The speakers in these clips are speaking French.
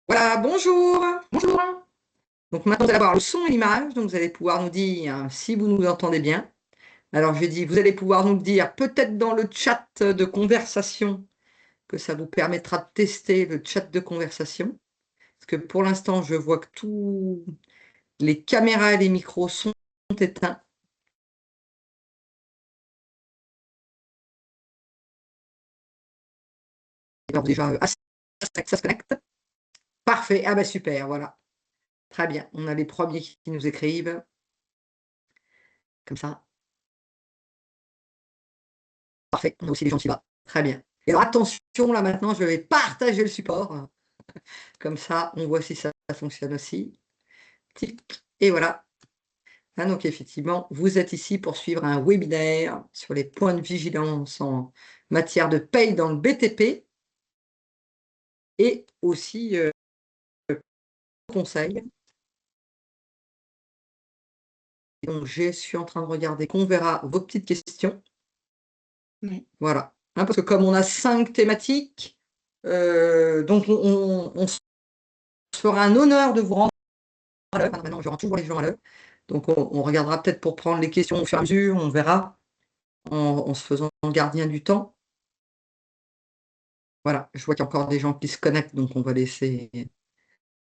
Voilà, bonjour. Bonjour. Donc maintenant, vous allez avoir le son et l'image, donc vous allez pouvoir nous dire si vous nous entendez bien. Alors je dis, vous allez pouvoir nous le dire peut-être dans le chat de conversation, que ça vous permettra de tester le chat de conversation. Parce que pour l'instant, je vois que tous les caméras et les micros sont éteints. Alors déjà, ça se connecte. Parfait. Ah bah super, voilà. Très bien. On a les premiers qui nous écrivent. Comme ça. Parfait. On a aussi les gens qui va. Très bien. Et alors attention, là maintenant, je vais partager le support. Comme ça, on voit si ça fonctionne aussi. Tic, et voilà. Ah, donc effectivement, vous êtes ici pour suivre un webinaire sur les points de vigilance en matière de paye dans le BTP et aussi conseils. Donc je suis en train de regarder qu'on verra vos petites questions. Oui. Voilà. Hein, parce que comme on a 5 thématiques, donc on se fera un honneur de vous rendre à l'heure. Maintenant, je rends toujours les gens à l'heure. Donc on regardera peut-être pour prendre les questions au fur et à mesure, on verra. En se faisant gardien du temps. Voilà, je vois qu'il y a encore des gens qui se connectent, donc on va laisser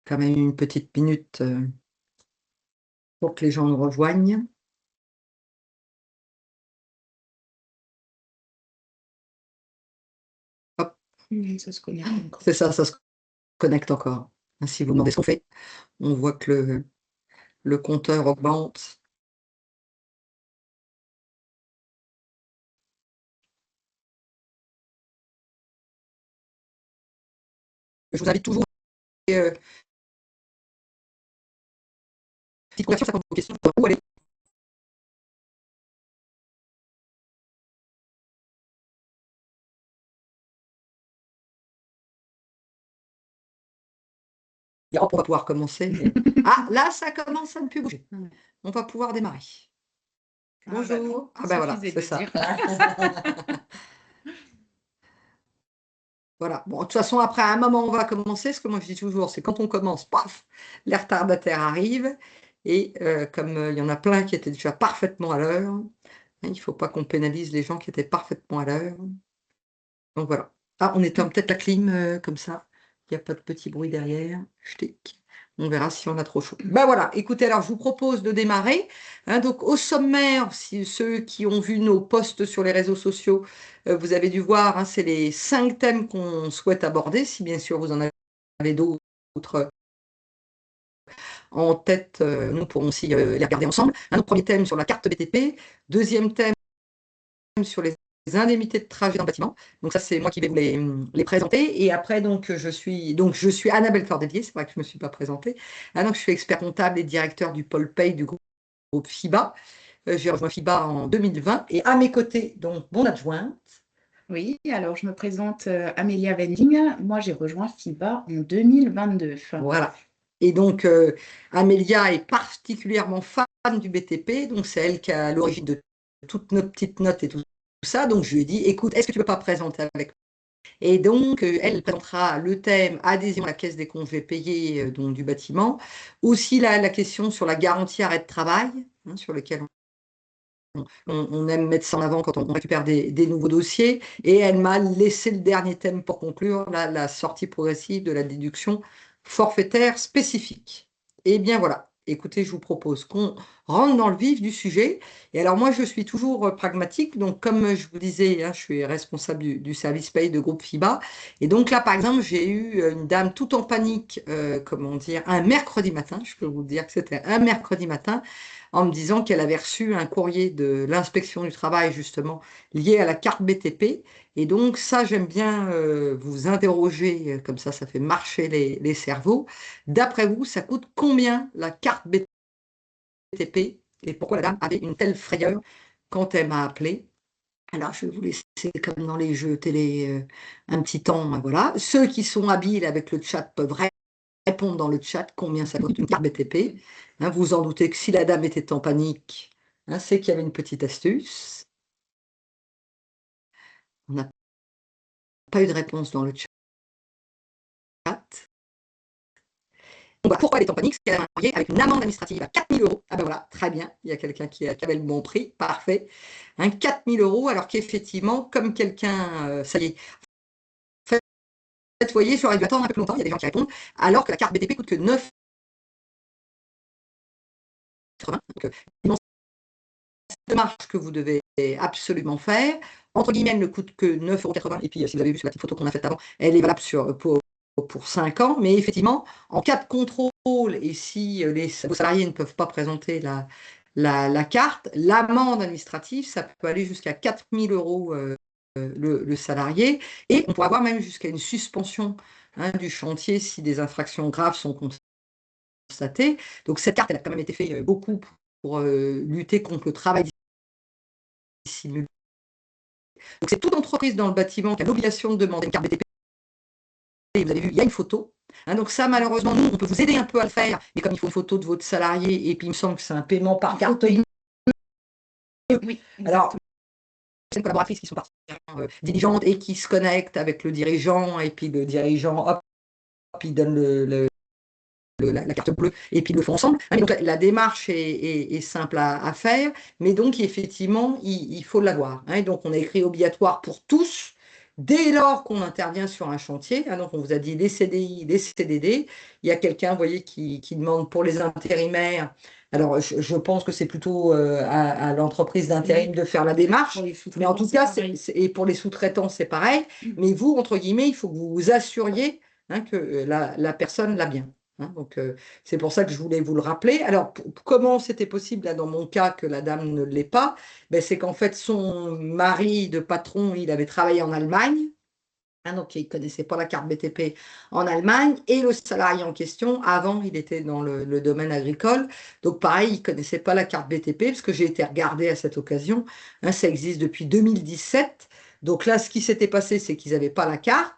quand même une petite minute, pour que les gens nous rejoignent. Hop, Ça se connecte encore. c'est ça se connecte encore. Si vous demandez ce qu'on fait, on voit que le compteur augmente. Je vous invite toujours petite conversation, ça compte vos questions, où aller. Et hop, on va pouvoir commencer. Ah, là, ça commence à ne plus bouger. On va pouvoir démarrer. Bonjour. Ah bah voilà, c'est ça. Voilà. Bon, de toute façon, après, à un moment, on va commencer. Ce que moi, je dis toujours, c'est quand on commence, paf, les retardataires arrivent. Et comme il y en a plein qui étaient déjà parfaitement à l'heure, hein, il ne faut pas qu'on pénalise les gens qui étaient parfaitement à l'heure. Donc voilà. Ah, on éteint peut-être la clim, comme ça. Il n'y a pas de petit bruit derrière. Ch'tic. On verra si on a trop chaud. Ben voilà, écoutez, alors je vous propose de démarrer. Hein, donc au sommaire, si ceux qui ont vu nos posts sur les réseaux sociaux, vous avez dû voir, hein, c'est les 5 thèmes qu'on souhaite aborder. Si bien sûr vous en avez d'autres en tête, nous pourrons aussi les regarder ensemble. Un premier thème sur la carte BTP. Deuxième thème sur les indemnités de trajet dans le bâtiment. Donc ça, c'est moi qui vais vous les présenter. Et après, donc je suis Annabelle Cordelier, c'est vrai que je ne me suis pas présentée. Ah, donc je suis expert comptable et directeur du pôle paye du groupe FIBA. J'ai rejoint FIBA en 2020 et à mes côtés, donc mon adjointe. Oui, alors je me présente Amélia Wending. Moi, j'ai rejoint FIBA en 2022. Voilà. Et donc, Amélia est particulièrement fan du BTP, donc c'est elle qui a l'origine de toutes nos petites notes et tout ça. Donc, je lui ai dit, écoute, est-ce que tu peux pas présenter avec moi? Et donc, elle présentera le thème adhésion à la caisse des congés payés donc, du bâtiment. Aussi, la question sur la garantie arrêt de travail, hein, sur lequel on aime mettre ça en avant quand on récupère des nouveaux dossiers. Et elle m'a laissé le dernier thème pour conclure, la sortie progressive de la déduction forfaitaire spécifique. Et bien voilà, écoutez, je vous propose qu'on rentre dans le vif du sujet. Et alors moi, je suis toujours pragmatique. Donc comme je vous disais, hein, je suis responsable du service paye de groupe FIBA. Et donc là, par exemple, j'ai eu une dame tout en panique, comment dire, un mercredi matin. Je peux vous dire que c'était un mercredi matin en me disant qu'elle avait reçu un courrier de l'inspection du travail, justement, lié à la carte BTP. Et donc, ça, j'aime bien vous interroger, comme ça fait marcher les cerveaux. D'après vous, ça coûte combien la carte BTP et pourquoi la dame avait une telle frayeur quand elle m'a appelé? Alors, je vais vous laisser, comme dans les jeux télé, un petit temps, voilà. Ceux qui sont habiles avec le chat peuvent répondre dans le chat combien ça coûte une carte BTP. Hein, vous en doutez que si la dame était en panique, hein, c'est qu'il y avait une petite astuce. On n'a pas eu de réponse dans le chat. Voilà, pourquoi elle est en panique? C'est qu'elle a un courrier avec une amende administrative à 4 000 €. Ah ben voilà, très bien, il y a quelqu'un qui avait le bon prix, parfait. 4 000 €, alors qu'effectivement, comme quelqu'un, ça y est, en fait, vous voyez, j'aurais dû attendre un peu plus longtemps, il y a des gens qui répondent, alors que la carte BTP coûte que 9,80 €. Donc, immense démarche que vous devez absolument faire. Entre guillemets, elle ne coûte que 9,80 €. Et puis, si vous avez vu sur la petite photo qu'on a faite avant, elle est valable pour 5 ans. Mais effectivement, en cas de contrôle, et si vos salariés ne peuvent pas présenter la carte, l'amende administrative, ça peut aller jusqu'à 4 000 € le salarié. Et on pourrait avoir même jusqu'à une suspension du chantier si des infractions graves sont constatées. Donc cette carte, elle a quand même été faite beaucoup pour lutter contre le travail dissimulé. Donc c'est toute entreprise dans le bâtiment qui a l'obligation de demander une carte BTP. Et vous avez vu, il y a une photo. Donc ça, malheureusement, nous, on peut vous aider un peu à le faire, mais comme il faut une photo de votre salarié, et puis il me semble que c'est un paiement par carte bleue. Oui, Alors, c'est une collaboratrice qui sont particulièrement diligentes et qui se connectent avec le dirigeant, et puis le dirigeant, hop, il donne la carte bleue, et puis ils le font ensemble. Donc la démarche est simple à faire, mais donc effectivement, il faut l'avoir. Donc on a écrit obligatoire pour tous, dès lors qu'on intervient sur un chantier. Donc on vous a dit les CDI, les CDD. Il y a quelqu'un, vous voyez, qui demande pour les intérimaires. Alors je pense que c'est plutôt à l'entreprise d'intérim de faire la démarche. Mais en tout cas, et pour les sous-traitants, c'est pareil. Mais vous, entre guillemets, il faut que vous vous assuriez que la personne l'a bien. Donc, c'est pour ça que je voulais vous le rappeler. Alors, comment c'était possible, là, dans mon cas, que la dame ne l'ait pas? C'est qu'en fait, son mari de patron, il avait travaillé en Allemagne. Donc, il ne connaissait pas la carte BTP en Allemagne. Et le salarié en question, avant, il était dans le domaine agricole. Donc, pareil, il ne connaissait pas la carte BTP, parce que j'ai été regarder à cette occasion. Ça existe depuis 2017. Donc là, ce qui s'était passé, c'est qu'ils n'avaient pas la carte.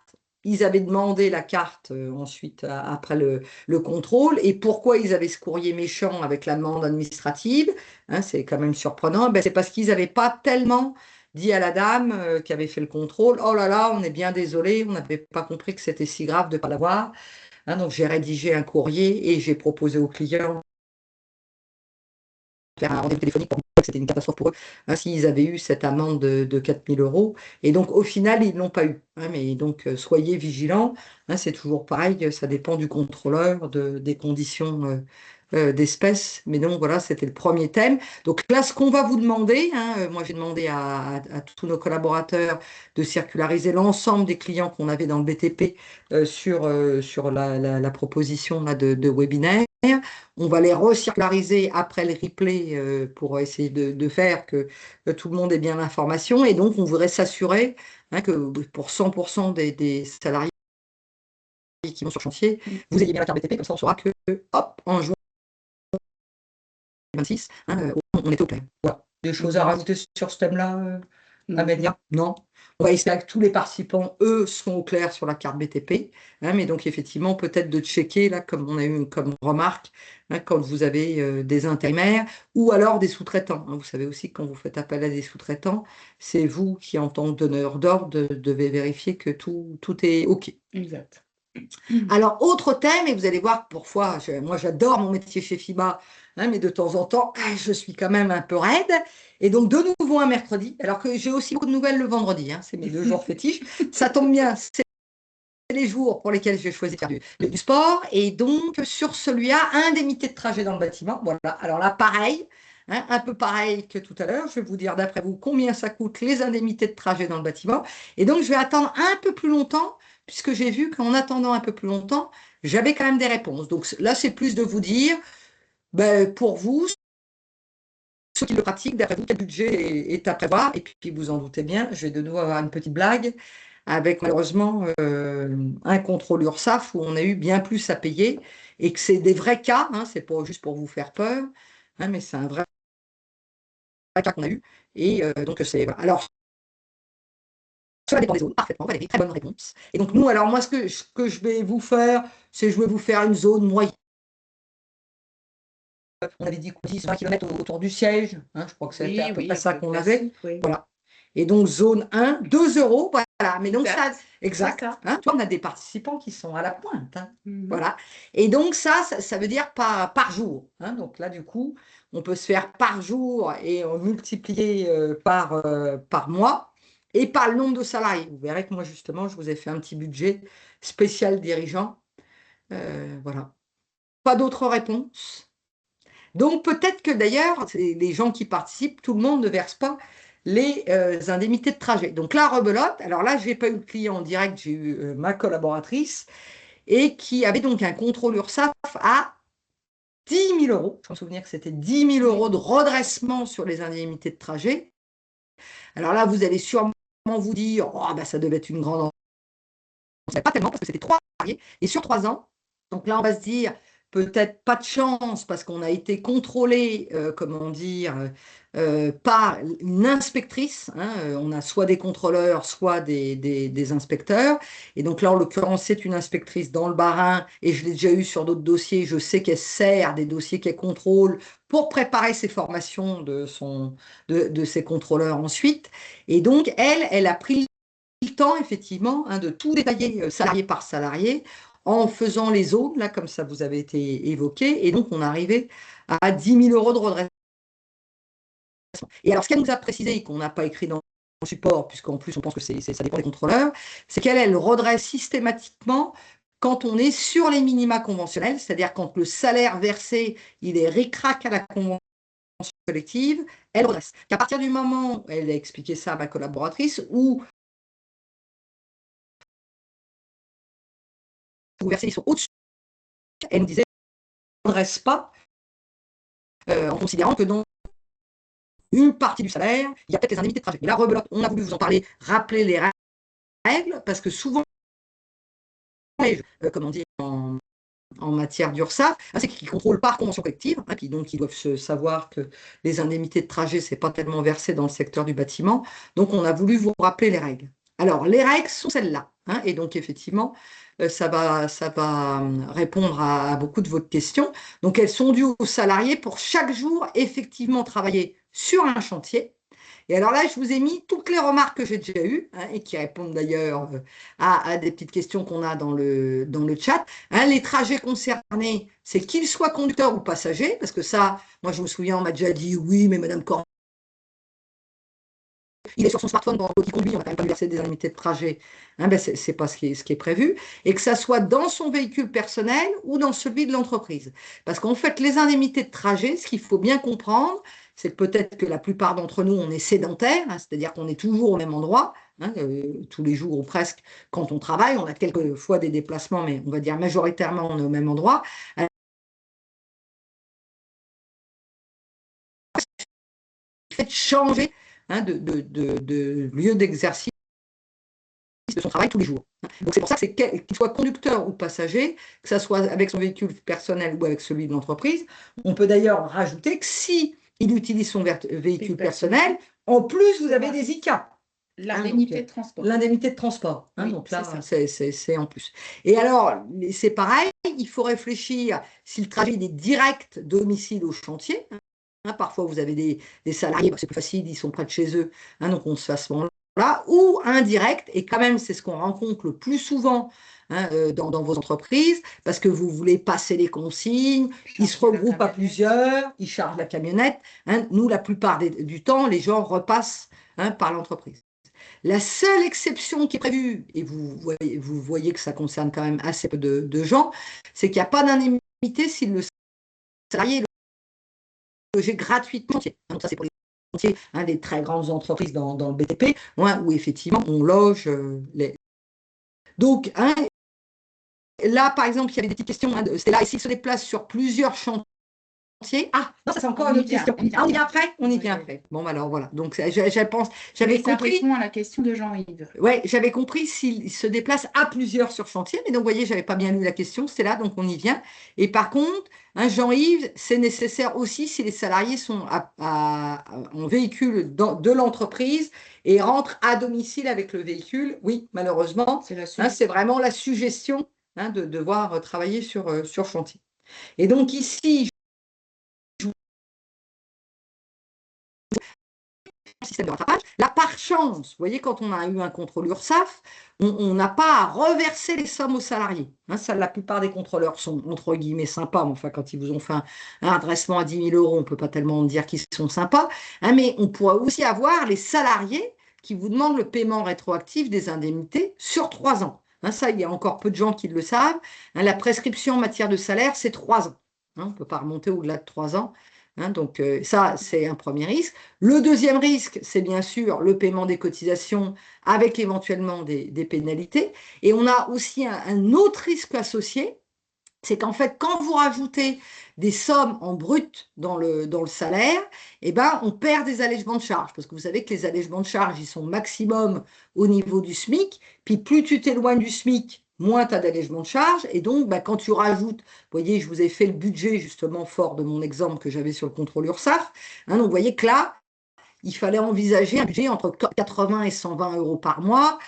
Ils avaient demandé la carte ensuite, après le contrôle. Et pourquoi ils avaient ce courrier méchant avec l'amende administrative? C'est quand même surprenant. C'est parce qu'ils n'avaient pas tellement dit à la dame qui avait fait le contrôle: oh là là, on est bien désolé, on n'avait pas compris que c'était si grave de ne pas l'avoir. Donc j'ai rédigé un courrier et j'ai proposé aux clients faire un rendez-vous téléphonique pour dire que c'était une catastrophe pour eux, s'ils avaient eu cette amende de 4 000 €. Et donc, au final, ils ne l'ont pas eu. Mais donc, soyez vigilants. C'est toujours pareil, ça dépend du contrôleur, des conditions d'espèce. Mais donc, voilà, c'était le premier thème. Donc là, ce qu'on va vous demander, moi, j'ai demandé à tous nos collaborateurs de circulariser l'ensemble des clients qu'on avait dans le BTP sur la proposition là, de webinaire. On va les recirculariser après le replay pour essayer de faire que tout le monde ait bien l'information. Et donc, on voudrait s'assurer que pour 100% des salariés qui vont sur chantier, vous ayez bien la carte BTP, comme ça on saura que, hop, en juin 2026, on était au clair. Voilà. Des choses à rajouter sur ce thème-là, Amélia? Non? On va espérer que tous les participants, eux, sont au clair sur la carte BTP. Mais donc, effectivement, peut-être de checker, là, comme on a eu comme remarque, quand vous avez des intérimaires ou alors des sous-traitants. Vous savez aussi que quand vous faites appel à des sous-traitants, c'est vous qui, en tant que donneur d'ordre, devez vérifier que tout est OK. Exact. Alors, autre thème, et vous allez voir, parfois, moi j'adore mon métier chez FIBA, mais de temps en temps, je suis quand même un peu raide. Et donc, de nouveau un mercredi, alors que j'ai aussi beaucoup de nouvelles le vendredi, c'est mes 2 jours fétiches. Ça tombe bien, c'est les jours pour lesquels j'ai choisi de faire du sport. Et donc, sur celui-là, indemnité de trajet dans le bâtiment. Voilà, alors là, pareil, un peu pareil que tout à l'heure. Je vais vous dire, d'après vous, combien ça coûte les indemnités de trajet dans le bâtiment. Et donc, je vais attendre un peu plus longtemps, puisque j'ai vu qu'en attendant un peu plus longtemps, j'avais quand même des réponses. Donc là, c'est plus de vous dire, pour vous, ceux qui le pratiquent, d'après vous, quel budget est à prévoir. Et puis, vous en doutez bien, je vais de nouveau avoir une petite blague avec malheureusement un contrôle URSSAF où on a eu bien plus à payer et que c'est des vrais cas, c'est pas juste pour vous faire peur, mais c'est un vrai cas qu'on a eu. Et donc, c'est... Voilà. Alors, cela dépend des zones, parfaitement, Valérie, très bonne réponse. Et donc, nous, alors moi, ce que je vais vous faire, c'est je vais vous faire une zone moyenne. On avait dit 10-20 km autour du siège, je crois que c'était à peu près ça qu'on avait. Oui. Voilà. Et donc, zone 1, 2 euros. Voilà. Mais donc, ça, exact. exact. Hein, toi, on a des participants qui sont à la pointe. Hein. Mhm. Voilà. Et donc, ça veut dire par jour. Hein. Donc là, du coup, on peut se faire par jour et multiplier par mois et par le nombre de salariés. Vous verrez que moi, justement, je vous ai fait un petit budget spécial dirigeant. Voilà. Pas d'autres réponses. Donc peut-être que d'ailleurs, les gens qui participent, tout le monde ne verse pas les indemnités de trajet. Donc là, rebelote. Alors là, je n'ai pas eu le client en direct, j'ai eu ma collaboratrice et qui avait donc un contrôle URSSAF à 10 000 euros. Il faut se souvenir que c'était 10 000 euros de redressement sur les indemnités de trajet. Alors là, vous allez sûrement vous dire, oh, bah, ça devait être une grande. Pas tellement, parce que c'était 3 salariés, et sur 3 ans. Donc là, on va se dire, peut-être pas de chance, parce qu'on a été contrôlé, comment dire, par une inspectrice. Hein, on a soit des contrôleurs, soit des inspecteurs. Et donc là, en l'occurrence, c'est une inspectrice dans le Bas-Rhin, et je l'ai déjà eu sur d'autres dossiers. Je sais qu'elle sert des dossiers qu'elle contrôle pour préparer ses formations de ses contrôleurs ensuite. Et donc, elle a pris le temps, effectivement, hein, de tout détailler salarié par salarié en faisant les zones, là, comme ça vous avez été évoqué. Et donc, on est arrivé à 10 000 euros de redressement. Et alors, ce qu'elle nous a précisé et qu'on n'a pas écrit dans le support, puisqu'en plus, on pense que ça dépend des contrôleurs, c'est qu'elle redresse systématiquement quand on est sur les minima conventionnels, c'est-à-dire quand le salaire versé, il est ric-rac à la convention collective, elle redresse. Qu'à partir du moment, elle a expliqué ça à ma collaboratrice, où vous versez, ils sont au-dessus, elle nous disait, ne redresse pas en considérant que dans une partie du salaire, il y a peut-être les indemnités de trajet. Et là, rebelote, on a voulu vous en parler, rappeler les règles, parce que souvent, comment dire, en matière d'URSSAF, c'est qu'ils contrôlent par convention collective, hein, puis donc ils doivent savoir que les indemnités de trajet, c'est pas tellement versé dans le secteur du bâtiment. Donc, on a voulu vous rappeler les règles. Alors, les règles sont celles-là. Hein, et donc, effectivement, ça va répondre à beaucoup de vos questions. Donc, elles sont dues aux salariés pour chaque jour effectivement travailler sur un chantier. Et alors là, je vous ai mis toutes les remarques que j'ai déjà eues, hein, et qui répondent d'ailleurs à des petites questions qu'on a dans le chat. Hein, les trajets concernés, c'est qu'ils soient conducteurs ou passagers, parce que ça, moi je me souviens, on m'a déjà dit oui, mais Madame Corn, il est sur son smartphone pendant qu'il conduit, on va quand même pas lui verser des indemnités de trajet. Hein, ben c'est pas ce qui est prévu. Et que ça soit dans son véhicule personnel ou dans celui de l'entreprise. Parce qu'en fait, les indemnités de trajet, ce qu'il faut bien comprendre, c'est que peut-être que la plupart d'entre nous, on est sédentaire, hein, c'est-à-dire qu'on est toujours au même endroit, hein, tous les jours ou presque quand on travaille. On a quelques fois des déplacements, mais on va dire majoritairement, on est au même endroit. Alors, le fait de changer, hein, de lieu d'exercice de son travail tous les jours. Donc c'est pour ça que qu'il soit conducteur ou passager, que ce soit avec son véhicule personnel ou avec celui de l'entreprise. On peut d'ailleurs rajouter que si il utilise son véhicule personnel, en plus vous avez des ICA. L'indemnité de transport. L'indemnité de transport. Hein, oui, donc là, c'est en plus. Et alors, c'est pareil, il faut réfléchir si le trajet est direct domicile au chantier. Hein, parfois, vous avez des salariés, c'est plus facile, ils sont près de chez eux, hein, donc on se fait à ce moment-là, ou indirect, et quand même, c'est ce qu'on rencontre le plus souvent, hein, dans vos entreprises, parce que vous voulez passer les consignes, ils se regroupent à plusieurs, ils chargent la camionnette. Hein, nous, la plupart du temps, les gens repassent, hein, par l'entreprise. La seule exception qui est prévue, et vous voyez que ça concerne quand même assez peu de gens, c'est qu'il n'y a pas d'indemnité si le salarié est logé gratuitement. Donc ça, c'est pour les chantiers, hein, des très grandes entreprises dans le BTP, hein, où effectivement on loge les. Donc, hein, là, par exemple, il y avait des petites questions. Hein, c'était là, et s'il se déplace sur plusieurs chantiers. Ah, non, ça c'est encore une autre question. On y vient après. On y vient après. Bon, alors voilà. Donc, j'avais compris. Ça répond à la question de Jean-Yves. Oui, j'avais compris s'il se déplace à plusieurs sur chantier, mais donc, vous voyez, je n'avais pas bien lu la question, c'était là, donc on y vient. Et par contre, hein, Jean-Yves, c'est nécessaire aussi si les salariés sont en véhicule de l'entreprise et rentrent à domicile avec le véhicule. Oui, malheureusement, c'est vraiment la suggestion, hein, de devoir travailler sur chantier. Et donc ici, système de rattrapage. Là, par chance, vous voyez, quand on a eu un contrôle URSSAF, on n'a pas à reverser les sommes aux salariés. Hein, ça, la plupart des contrôleurs sont, entre guillemets, sympas, mais enfin, quand ils vous ont fait un redressement à 10 000 euros, on ne peut pas tellement dire qu'ils sont sympas. Hein, mais on pourrait aussi avoir les salariés qui vous demandent le paiement rétroactif des indemnités sur 3 ans. Hein, ça, il y a encore peu de gens qui le savent. Hein, la prescription en matière de salaire, c'est 3 ans. Hein, on ne peut pas remonter au-delà de 3 ans. Hein, donc ça, c'est un premier risque. Le deuxième risque, c'est bien sûr le paiement des cotisations avec éventuellement des pénalités. Et on a aussi un autre risque associé, c'est qu'en fait, quand vous rajoutez des sommes en brut dans le salaire, eh ben, on perd des allègements de charges. Parce que vous savez que les allègements de charges, ils sont maximum au niveau du SMIC. Puis plus tu t'éloignes du SMIC, moins tu as d'allègements de charges. Et donc, bah, quand tu rajoutes, vous voyez, je vous ai fait le budget justement fort de mon exemple que j'avais sur le contrôle URSSAF. Hein, donc, vous voyez que là, il fallait envisager un budget entre 80 et 120 euros par mois.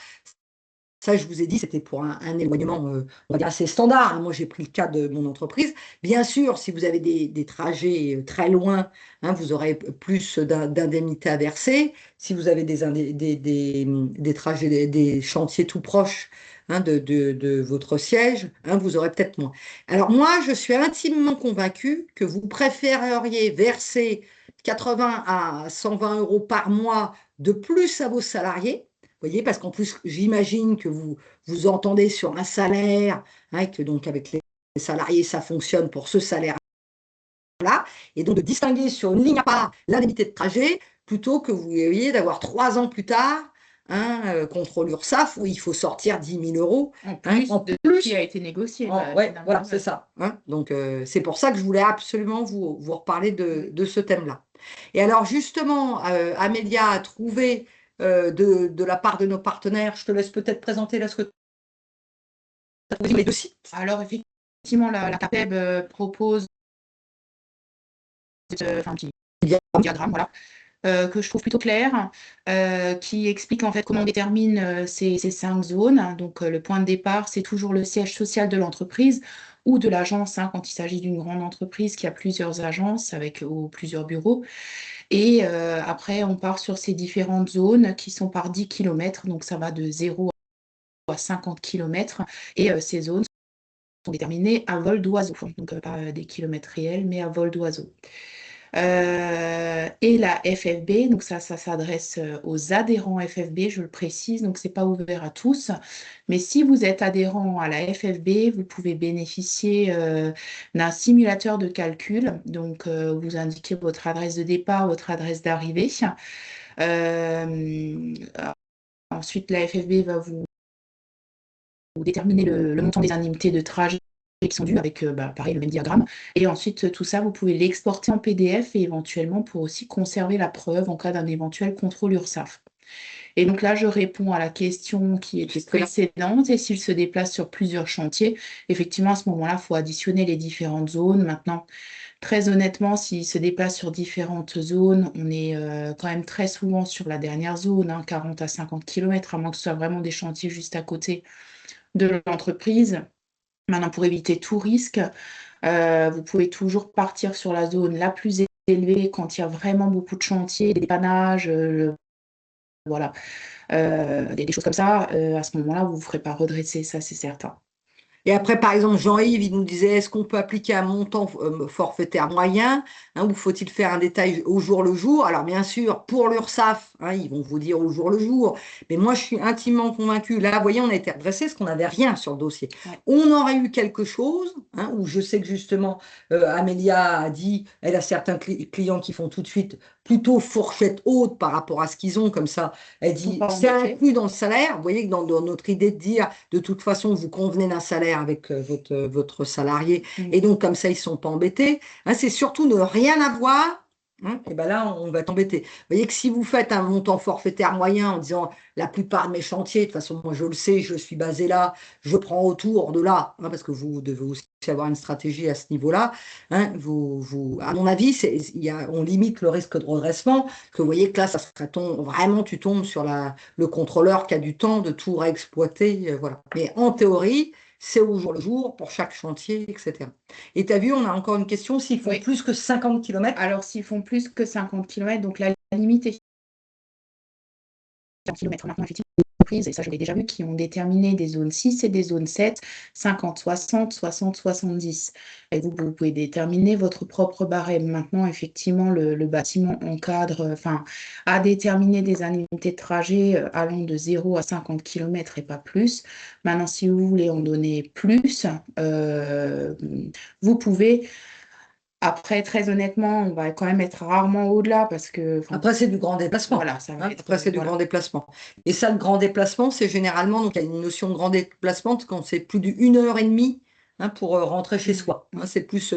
Ça, je vous ai dit, c'était pour un éloignement, on va dire, assez standard. Hein. Moi, j'ai pris le cas de mon entreprise. Bien sûr, si vous avez des trajets très loin, hein, vous aurez plus d'indemnités à verser. Si vous avez des trajets, des chantiers tout proches, hein, de votre siège, hein, vous aurez peut-être moins. Alors moi, je suis intimement convaincue que vous préféreriez verser 80 à 120 euros par mois de plus à vos salariés. Vous voyez, parce qu'en plus, j'imagine que vous entendez sur un salaire, hein, que donc avec les salariés, ça fonctionne pour ce salaire-là, et donc de distinguer sur une ligne à part l'indemnité de trajet, plutôt que vous voyez d'avoir 3 ans plus tard un contrôle URSSAF où il faut sortir 10 000 euros. En Hein, plus en de plus, ce qui a été négocié, ouais, finalement. voilà, c'est ça. Hein. Donc, c'est pour ça que je voulais absolument vous reparler de ce thème-là. Et alors, justement, Amélia a trouvé de la part de nos partenaires, je te laisse peut-être présenter là ce que tu as trouvé sur les 2 sites. Alors, effectivement, la CAPEB propose un petit diagramme, voilà, que je trouve plutôt clair, qui explique en fait comment on détermine ces 5 zones. Donc, le point de départ, c'est toujours le siège social de l'entreprise ou de l'agence, hein, quand il s'agit d'une grande entreprise qui a plusieurs agences ou plusieurs bureaux. Et après, on part sur ces différentes zones qui sont par 10 km, donc ça va de 0 à 50 km. Et ces zones sont déterminées à vol d'oiseau, donc pas des kilomètres réels, mais à vol d'oiseau. Et la FFB, donc ça s'adresse aux adhérents FFB, je le précise, donc c'est pas ouvert à tous. Mais si vous êtes adhérent à la FFB, vous pouvez bénéficier d'un simulateur de calcul. Donc vous indiquez votre adresse de départ, votre adresse d'arrivée. Ensuite, la FFB va vous déterminer le montant des indemnités de trajet qui sont dues avec, pareil, le même diagramme. Et ensuite, tout ça, vous pouvez l'exporter en PDF et éventuellement pour aussi conserver la preuve en cas d'un éventuel contrôle URSSAF. Et donc là, je réponds à la question qui était précédente. Et s'il se déplace sur plusieurs chantiers, effectivement, à ce moment-là, il faut additionner les différentes zones. Maintenant, très honnêtement, s'il se déplace sur différentes zones, on est quand même très souvent sur la dernière zone, hein, 40 à 50 km, à moins que ce soit vraiment des chantiers juste à côté de l'entreprise. Maintenant, pour éviter tout risque, vous pouvez toujours partir sur la zone la plus élevée quand il y a vraiment beaucoup de chantiers, des dépannages, voilà, des choses comme ça. À ce moment-là, vous ne vous ferez pas redresser, ça c'est certain. Et après, par exemple, Jean-Yves, il nous disait, est-ce qu'on peut appliquer un montant forfaitaire moyen, hein, ou faut-il faire un détail au jour le jour? Alors, bien sûr, pour l'URSSAF, hein, ils vont vous dire au jour le jour, mais moi, je suis intimement convaincue. Là, vous voyez, on a été redressé parce qu'on n'avait rien sur le dossier. Ouais. On aurait eu quelque chose, hein, où je sais que justement, Amélia a dit, elle a certains clients qui font tout de suite plutôt fourchette haute par rapport à ce qu'ils ont, comme ça, elle dit, c'est inclus dans le salaire. Vous voyez que dans notre idée de dire, de toute façon, vous convenez d'un salaire avec votre salarié, et donc comme ça, ils ne sont pas embêtés. Hein, c'est surtout ne rien avoir, hein, et ben là, on va t'embêter. Vous voyez que si vous faites un montant forfaitaire moyen en disant, la plupart de mes chantiers, de toute façon, moi je le sais, je suis basé là, je prends autour de là, hein, parce que vous devez aussi avoir une stratégie à ce niveau-là. Hein, à mon avis, on limite le risque de redressement, que vous voyez que là, ça serait vraiment, tu tombes sur le contrôleur qui a du temps de tout réexploiter. Voilà. Mais en théorie, c'est au jour le jour pour chaque chantier, etc. Et tu as vu, on a encore une question, s'ils font plus que 50 km. Alors, s'ils font plus que 50 km, donc la limite est km maintenant, effectivement, entreprises, et ça je l'ai déjà vu, qui ont déterminé des zones 6 et des zones 7, 50, 60, 60, 70. Et vous pouvez déterminer votre propre barème. Maintenant, effectivement, le bâtiment encadre, enfin, a déterminé des indemnités de trajet allant de 0 à 50 km et pas plus. Maintenant, si vous voulez en donner plus, vous pouvez. Après, très honnêtement, on va quand même être rarement au-delà parce que, Après, c'est du grand déplacement. voilà, ça va être, Après, c'est du voilà. grand déplacement. Et ça, le grand déplacement, c'est généralement, donc il y a une notion de grand déplacement quand c'est plus d'1 heure et demie pour rentrer chez soi. C'est plus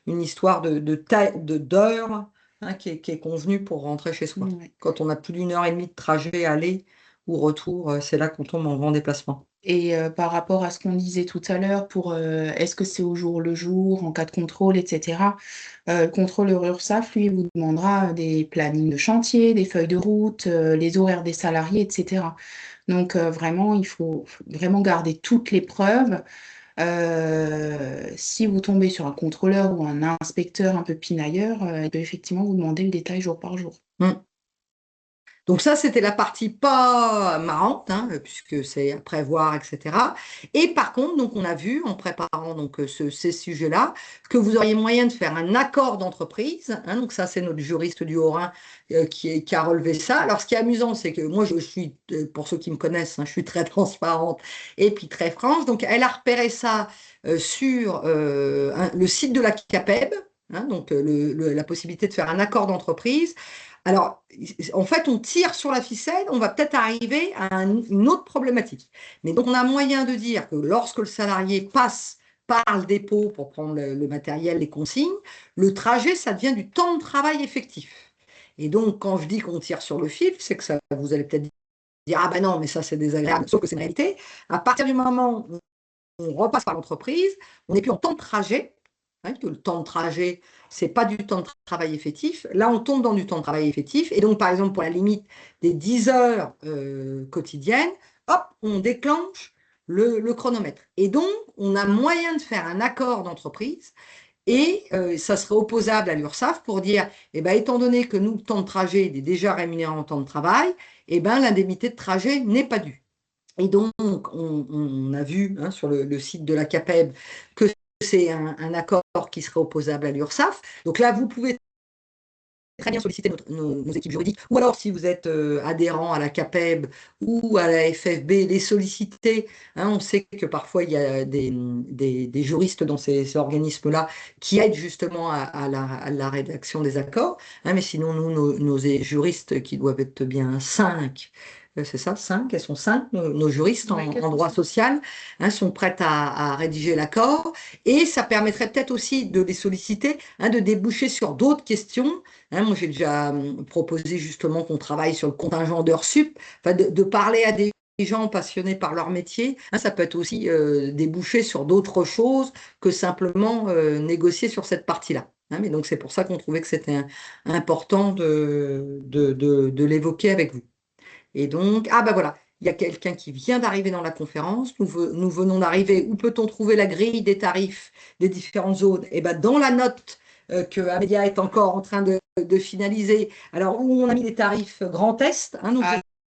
une histoire de taille, d'heures qui est convenue pour rentrer chez soi. Ouais. Quand on a plus d'1 heure et demie de trajet aller ou retour, c'est là qu'on tombe en grand déplacement. Et par rapport à ce qu'on disait tout à l'heure pour, est-ce que c'est au jour le jour, en cas de contrôle, et cetera? Le contrôleur URSSAF, lui, vous demandera des plannings de chantier, des feuilles de route, les horaires des salariés, et cetera. Donc vraiment, il faut vraiment garder toutes les preuves. Si vous tombez sur un contrôleur ou un inspecteur un peu pinailleur, il peut effectivement vous demander le détail jour par jour. Mm. Donc ça, c'était la partie pas marrante, puisque c'est à prévoir, etc. Et par contre, donc on a vu en préparant donc ces sujets-là que vous auriez moyen de faire un accord d'entreprise. Donc ça, c'est notre juriste du Haut-Rhin qui a relevé ça. Alors ce qui est amusant, c'est que moi, je suis, pour ceux qui me connaissent, je suis très transparente et puis très franche. Donc elle a repéré ça sur le site de la CAPEB. Donc la possibilité de faire un accord d'entreprise. Alors, en fait, on tire sur la ficelle, on va peut-être arriver à une autre problématique. Mais donc, on a moyen de dire que lorsque le salarié passe par le dépôt pour prendre le matériel, les consignes, le trajet, ça devient du temps de travail effectif. Et donc, quand je dis qu'on tire sur le fil, c'est que ça, vous allez peut-être dire, ah ben non, mais ça, c'est désagréable, sauf que c'est une réalité. À partir du moment où on repasse par l'entreprise, on n'est plus en temps de trajet, que le temps de trajet, ce n'est pas du temps de travail effectif. Là, on tombe dans du temps de travail effectif. Et donc, par exemple, pour la limite des 10 heures quotidiennes, hop, on déclenche le chronomètre. Et donc, on a moyen de faire un accord d'entreprise et ça serait opposable à l'URSSAF pour dire, eh ben, étant donné que nous, le temps de trajet est déjà rémunéré en temps de travail, eh ben, l'indemnité de trajet n'est pas due. Et donc, on a vu sur le site de la CAPEB que c'est un accord qui serait opposable à l'URSSAF. Donc là, vous pouvez très bien solliciter nos équipes juridiques, ou alors si vous êtes adhérent à la CAPEB ou à la FFB, les solliciter. On sait que parfois il y a des juristes dans ces organismes-là qui aident justement à la rédaction des accords. Mais sinon, nous, nos juristes qui doivent être bien 5, c'est ça, 5, elles sont 5, nos juristes en droit social, sont prêtes à rédiger l'accord. Et ça permettrait peut-être aussi de les solliciter, de déboucher sur d'autres questions. Moi, j'ai déjà proposé justement qu'on travaille sur le contingent d'heures sup, de parler à des gens passionnés par leur métier. Ça peut être aussi déboucher sur d'autres choses que simplement négocier sur cette partie-là. Mais donc, c'est pour ça qu'on trouvait que c'était important de l'évoquer avec vous. Et donc, ah ben voilà, il y a quelqu'un qui vient d'arriver dans la conférence. Nous venons d'arriver. Où peut-on trouver la grille des tarifs des différentes zones? Et ben dans la note que Amélia est encore en train de finaliser. Alors, où on a mis les tarifs Grand Est, donc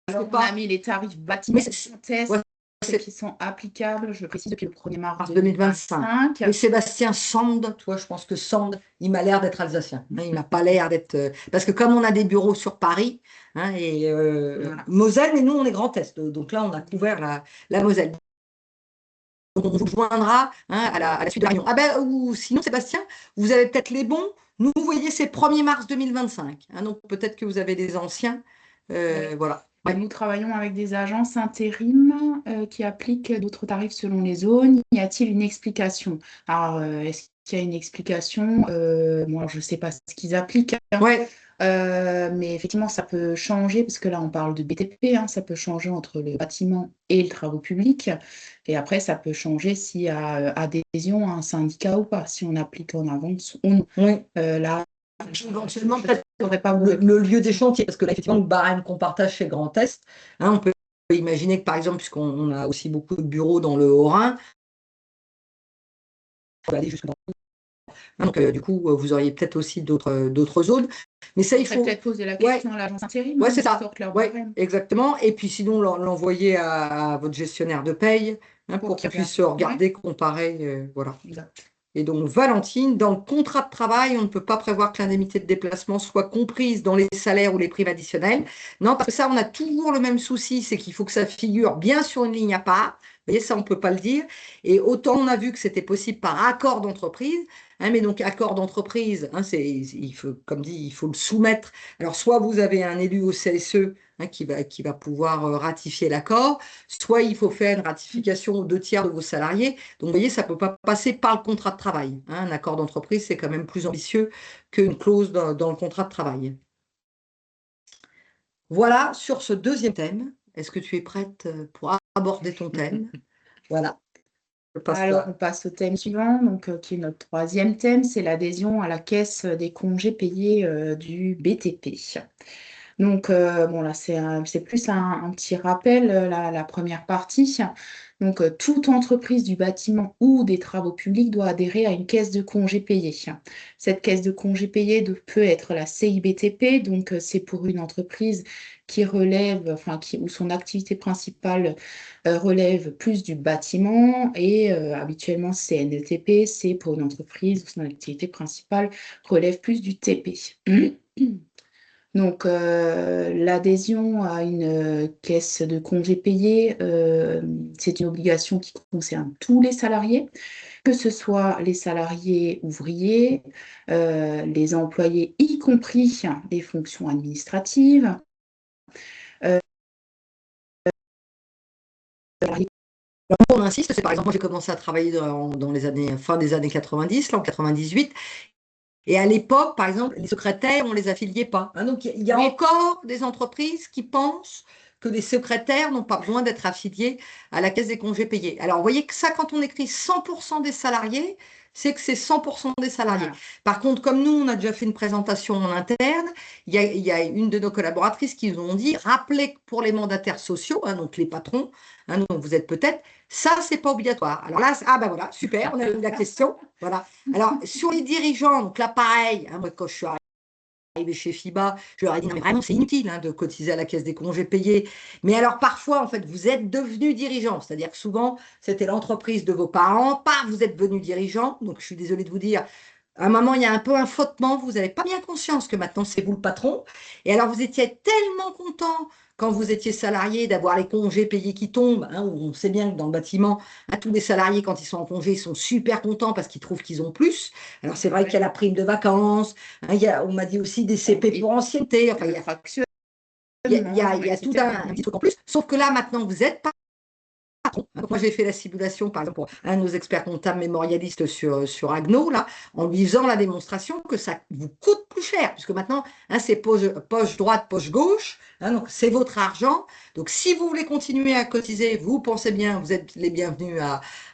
alors, on a mis les tarifs bâtiments qui sont applicables, je le précise, depuis le 1er mars 2025. Et Sébastien Sand, toi, je pense que Sand, il m'a l'air d'être alsacien. Il m'a pas l'air d'être... parce que comme on a des bureaux sur Paris, et voilà. Moselle, et nous, on est Grand Est. Donc là, on a couvert la Moselle. Donc, on vous joindra à la suite de la réunion. Ah ben, ou sinon, Sébastien, vous avez peut-être les bons. Nous, vous voyez, c'est 1er mars 2025. Donc, peut-être que vous avez des anciens. Voilà. Ouais. Nous travaillons avec des agences intérim qui appliquent d'autres tarifs selon les zones. Y a-t-il une explication? Alors, est-ce qu'il y a une explication? Moi, je ne sais pas ce qu'ils appliquent. Ouais. Mais effectivement, ça peut changer, parce que là, on parle de BTP, ça peut changer entre le bâtiment et le travaux public. Et après, ça peut changer s'il y a adhésion à un syndicat ou pas, si on applique en avance ou non. Oui. Là, éventuellement, peut-être le lieu des chantiers, parce que là, effectivement, le barème qu'on partage chez Grand Est, on peut imaginer que, par exemple, puisqu'on a aussi beaucoup de bureaux dans le Haut-Rhin, on peut aller jusque dans Donc, du coup, vous auriez peut-être aussi d'autres zones. Mais ça, Il il faudrait faut. peut-être poser la Ouais, question à l'agence intérim, ouais, c'est qui ça. sortent leur Ouais, barème exactement. Et puis sinon, l'envoyer à votre gestionnaire de paye, pour pour qu'il qu'ils puisse regardent. Ouais, regarder, comparer. Voilà. exact. Et donc, Valentine, dans le contrat de travail, on ne peut pas prévoir que l'indemnité de déplacement soit comprise dans les salaires ou les primes additionnelles. Non, parce que ça, on a toujours le même souci, c'est qu'il faut que ça figure bien sur une ligne à part. Vous voyez, ça, on ne peut pas le dire. Et autant on a vu que c'était possible par accord d'entreprise, mais donc accord d'entreprise, il faut, comme dit, il faut le soumettre. Alors, soit vous avez un élu au CSE, qui va pouvoir ratifier l'accord, soit il faut faire une ratification aux 2 tiers de vos salariés. Donc, vous voyez, ça ne peut pas passer par le contrat de travail. Un accord d'entreprise, c'est quand même plus ambitieux qu'une clause dans le contrat de travail. Voilà sur ce deuxième thème. Est-ce que tu es prête pour aborder ton thème? Voilà, je passe Alors, on là. passe au thème suivant, donc, qui est notre troisième thème, c'est l'adhésion à la caisse des congés payés du BTP. Donc, bon, là, c'est plus un petit rappel, la première partie. Donc, toute entreprise du bâtiment ou des travaux publics doit adhérer à une caisse de congés payés. Cette caisse de congés payés peut être la CIBTP, donc c'est pour une entreprise qui relève, enfin, où son activité principale relève plus du bâtiment et habituellement CNETP, c'est pour une entreprise où son activité principale relève plus du TP. Donc, l'adhésion à une caisse de congés payés, c'est une obligation qui concerne tous les salariés, que ce soit les salariés ouvriers, les employés, y compris les fonctions administratives, euh, On insiste, c'est par exemple, moi j'ai commencé à travailler dans les années, fin des années 90, là en 98. Et à l'époque, par exemple, les secrétaires, on ne les affiliait pas. Donc, il y a oui, encore des entreprises qui pensent que les secrétaires n'ont pas besoin d'être affiliés à la caisse des congés payés. Alors, vous voyez que ça, quand on écrit 100% des salariés, c'est que c'est 100% des salariés. voilà. Par contre, comme nous, on a déjà fait une présentation en interne, il y a une de nos collaboratrices qui nous ont dit, rappelez que pour les mandataires sociaux, donc les patrons, dont vous êtes peut-être, ça, c'est pas obligatoire. Alors là, ah ben voilà, super, on a eu la question. Voilà. Alors, sur les dirigeants, donc là, pareil, moi, quand je suis arrivée chez FIBA, je leur ai dit, non, mais vraiment, c'est inutile de cotiser à la caisse des congés payés. Mais alors, parfois, en fait, vous êtes devenu dirigeant, c'est-à-dire que souvent, c'était l'entreprise de vos parents, pas vous êtes devenu dirigeant. Donc, je suis désolée de vous dire, à un moment, il y a un peu un flottement, vous n'avez pas bien conscience que maintenant, c'est vous le patron. Et alors, vous étiez tellement content quand vous étiez salarié d'avoir les congés payés qui tombent, où on sait bien que dans le bâtiment, tous les salariés, quand ils sont en congé, ils sont super contents parce qu'ils trouvent qu'ils ont plus. Alors, c'est vrai qu'il y a la prime de vacances, on m'a dit aussi des CP Et pour ancienneté. Enfin, le il y a tout etc. un petit truc en plus. Sauf que là, maintenant, vous êtes patron. Donc, moi, j'ai fait la simulation, par exemple, pour un de nos experts comptables mémorialistes sur Agno, là, en lui faisant la démonstration que ça vous coûte plus cher, puisque maintenant, c'est poche droite, poche gauche, donc c'est votre argent. Donc, si vous voulez continuer à cotiser, vous pensez bien, vous êtes les bienvenus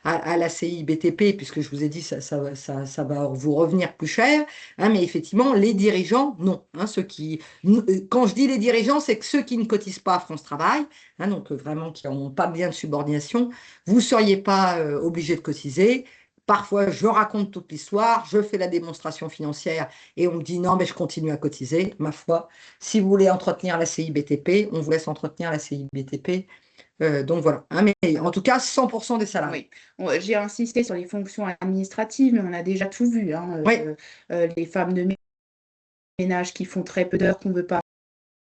à la CI BTP, puisque je vous ai dit, ça va vous revenir plus cher. Mais effectivement, les dirigeants, non. Quand je dis les dirigeants, c'est que ceux qui ne cotisent pas à France Travail, donc vraiment qui n'ont pas bien de subordination, vous ne seriez pas obligé de cotiser. Parfois, je raconte toute l'histoire, je fais la démonstration financière et on me dit non, mais je continue à cotiser. Ma foi, si vous voulez entretenir la CIBTP, on vous laisse entretenir la CIBTP. Donc voilà. Mais en tout cas, 100% des salariés. Oui, j'ai insisté sur les fonctions administratives, mais on a déjà tout vu, Oui, les femmes de ménage qui font très peu d'heures, qu'on ne veut pas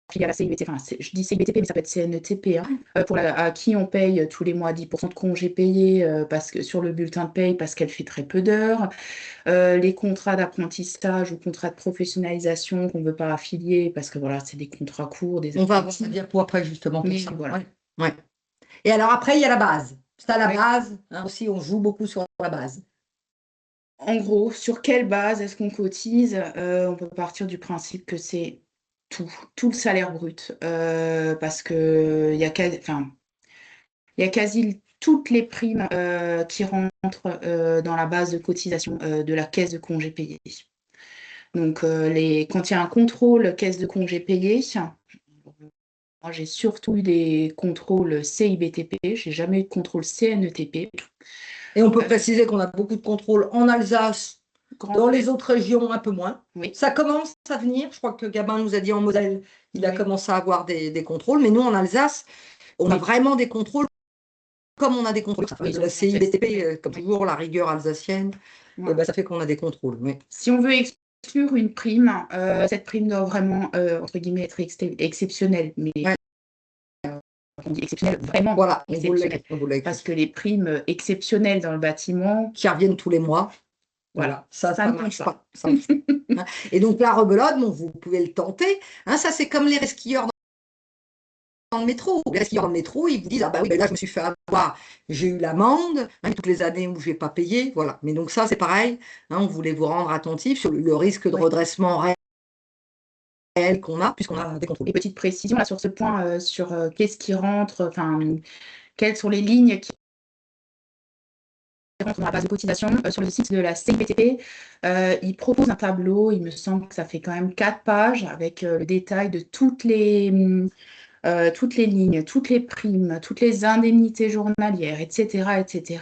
affilier à la CIBTP, enfin, je dis CIBTP, mais ça peut être CNETP, à qui on paye tous les mois 10% de congés payés parce que, sur le bulletin de paye parce qu'elle fait très peu d'heures, les contrats d'apprentissage ou contrats de professionnalisation qu'on ne veut pas affilier parce que voilà, c'est des contrats courts, des on va avoir apprentis, un diapo après justement pour mais ça. voilà. Ouais. Ouais. Et alors après, il y a la base. C'est à la Oui. base, aussi, on joue beaucoup sur la base. En gros, sur quelle base est-ce qu'on cotise? On peut partir du principe que c'est tout le salaire brut, parce qu'il y a enfin, il y a quasi toutes les primes, qui rentrent, dans la base de cotisation, de la caisse de congés payés. Donc, quand il y a un contrôle caisse de congés payés, moi j'ai surtout eu des contrôles CIBTP, j'ai jamais eu de contrôle CNETP. Et on peut préciser qu'on a beaucoup de contrôles en Alsace Dans les autres régions, un peu moins. Oui. Ça commence à venir. Je crois que Gabin nous a dit en Moselle, il a commencé à avoir des contrôles. Mais nous, en Alsace, on a vraiment des contrôles comme on a des contrôles. La CIBTP, comme toujours, la rigueur alsacienne, et ben, ça fait qu'on a des contrôles. Oui. Si on veut exclure une prime, cette prime doit vraiment, entre guillemets, être exceptionnelle. Mais on dit exceptionnelle, vraiment voilà, exceptionnelle. Parce que les primes exceptionnelles dans le bâtiment... qui reviennent tous les mois. Voilà, ça ne marche pas. Ça marche pas. Et donc la rebelote, bon, vous pouvez le tenter. Hein, ça, c'est comme les resquilleurs dans le métro. Les resquilleurs dans le métro, ils vous disent, ah bah oui, ben là, je me suis fait avoir, j'ai eu l'amende, toutes les années où je n'ai pas payé. Voilà. Mais donc ça, c'est pareil. Hein, on voulait vous rendre attentif sur le risque de redressement réel qu'on a, puisqu'on a des contrôles. Et petite précision là, sur ce point, sur qu'est-ce qui rentre, enfin, quelles sont les lignes qui rentrent dans la base de cotisation. Sur le site de la CIBTP, il propose un tableau, il me semble que ça fait quand même 4 pages, avec le détail de toutes les lignes, toutes les primes, toutes les indemnités journalières, etc. etc.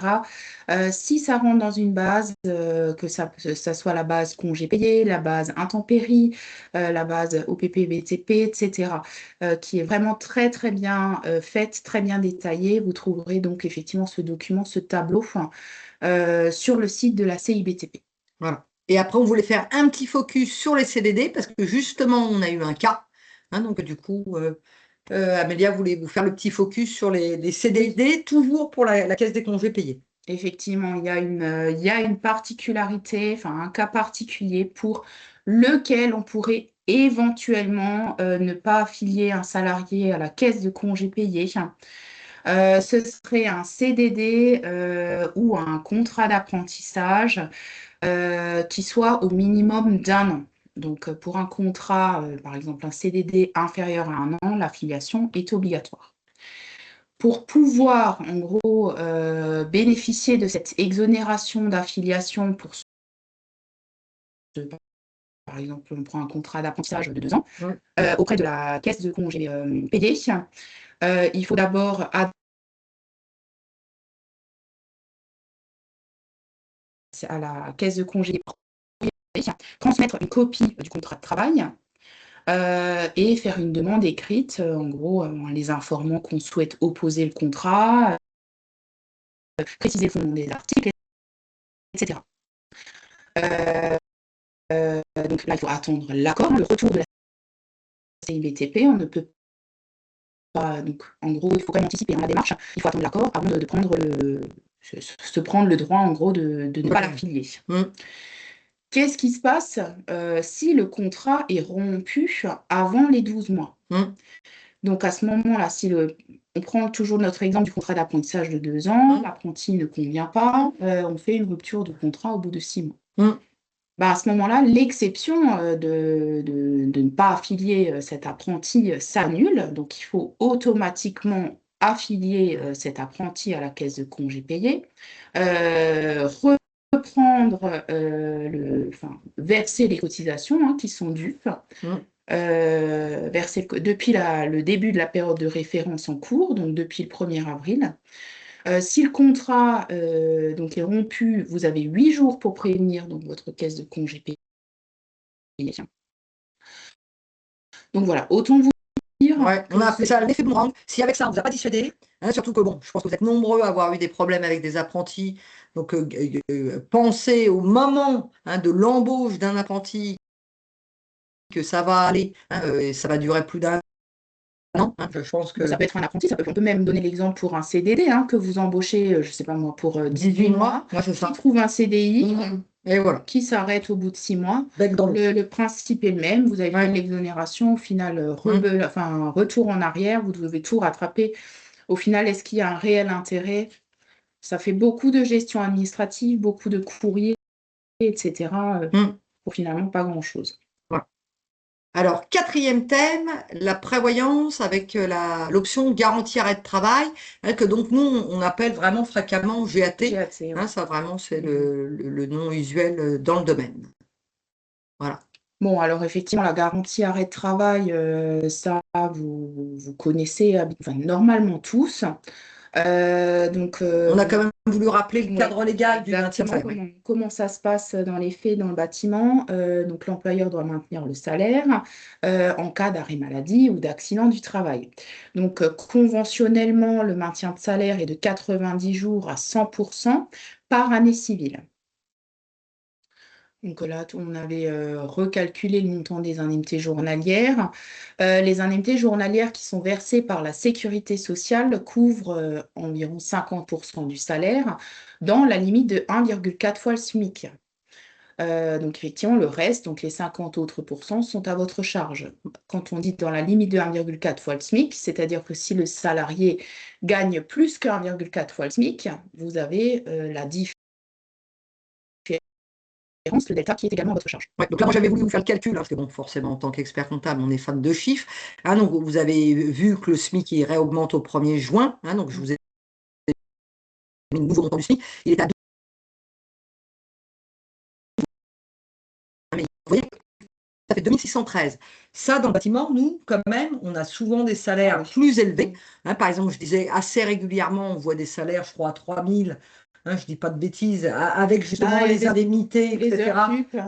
Si ça rentre dans une base, que ça soit la base congé payé, la base intempéries, la base OPP, BTP, etc., qui est vraiment très, très bien faite, très bien détaillée. Vous trouverez donc effectivement ce document, ce tableau sur le site de la CIBTP. Voilà. Et après, on voulait faire un petit focus sur les CDD, parce que justement, on a eu un cas. Hein, donc, du coup... Amélia voulait vous faire le petit focus sur les CDD, toujours pour la caisse des congés payés. Effectivement, il y a une particularité, enfin un cas particulier pour lequel on pourrait éventuellement ne pas affilier un salarié à la caisse de congés payés. Ce serait un CDD ou un contrat d'apprentissage qui soit au minimum d'1 an. Donc, pour un contrat, par exemple un CDD inférieur à 1 an, l'affiliation est obligatoire. Pour pouvoir, en gros, bénéficier de cette exonération d'affiliation pour par exemple, on prend un contrat d'apprentissage de 2 ans, auprès de la caisse de congés payés, il faut d'abord à la caisse de congés transmettre une copie du contrat de travail et faire une demande écrite, en gros, en les informant qu'on souhaite opposer le contrat, préciser le fondement des articles, etc. Donc là, il faut attendre l'accord, le retour de la CIBTP. On ne peut pas, donc en gros, il faut quand même anticiper la démarche. Il faut attendre l'accord avant de prendre se prendre le droit, en gros, de ne pas l'affilier. Qu'est-ce qui se passe si le contrat est rompu avant les 12 mois? Donc à ce moment-là, on prend toujours notre exemple du contrat d'apprentissage de 2 ans, l'apprenti ne convient pas, on fait une rupture de contrat au bout de 6 mois. À ce moment-là, l'exception de ne pas affilier cet apprenti s'annule. Donc, il faut automatiquement affilier cet apprenti à la caisse de congés payés, reprendre, verser les cotisations qui sont dues, verser depuis le début de la période de référence en cours, donc depuis le 1er avril. Si le contrat donc est rompu, vous avez 8 jours pour prévenir donc, votre caisse de congés payés. Donc voilà, autant vous dire... on a appelé ça l'effet boomerang. Si avec ça, on ne vous a pas dissuadé, surtout que bon, je pense que vous êtes nombreux à avoir eu des problèmes avec des apprentis. Donc pensez au moment de l'embauche d'un apprenti que ça va aller, ça va durer plus d'1 an. Je pense que ça peut être un apprenti, on peut même donner l'exemple pour un CDD, que vous embauchez, je ne sais pas moi, pour 18 mois, qui trouve un CDI, et voilà, qui s'arrête au bout de 6 mois. Le principe est le même, vous avez fait l'exonération, au final, retour en arrière, vous devez tout rattraper. Au final, est-ce qu'il y a un réel intérêt? Ça fait beaucoup de gestion administrative, beaucoup de courriers, etc. Pour finalement pas grand-chose. Alors, 4e thème, la prévoyance avec l'option garantie arrêt de travail, que donc nous, on appelle vraiment fréquemment GAT. Ça, vraiment, c'est le nom usuel dans le domaine. Voilà. Bon, alors effectivement, la garantie arrêt de travail, ça, vous connaissez normalement tous. On a quand même voulu rappeler le Oui, cadre légal du maintien de exactement salaire. Oui. comment ça se passe dans les faits dans le bâtiment. Donc, l'employeur doit maintenir le salaire en cas d'arrêt maladie ou d'accident du travail. Donc, conventionnellement, le maintien de salaire est de 90 jours à 100% par année civile. Donc là, on avait recalculé le montant des indemnités journalières. Les indemnités journalières qui sont versées par la sécurité sociale couvrent environ 50% du salaire dans la limite de 1,4 fois le SMIC. Donc effectivement, le reste, donc les 50 autres pourcents, sont à votre charge. Quand on dit dans la limite de 1,4 fois le SMIC, c'est-à-dire que si le salarié gagne plus que 1,4 fois le SMIC, vous avez la différence, le delta, qui est également à votre charge. Ouais, donc là, moi, j'avais voulu vous faire le calcul, hein, parce que bon, forcément, en tant qu'expert comptable, on est fan de chiffres. Hein, donc, vous avez vu que le SMIC, il réaugmente au 1er juin. Hein, donc, je vous ai mis le nouveau montant du SMIC. Il est à 2. Vous voyez, ça fait 2613. Ça, dans le bâtiment, nous, quand même, on a souvent des salaires plus élevés. Hein, par exemple, je disais, assez régulièrement, on voit des salaires, je crois, à 3000. Hein, je ne dis pas de bêtises, avec justement les indemnités, etc.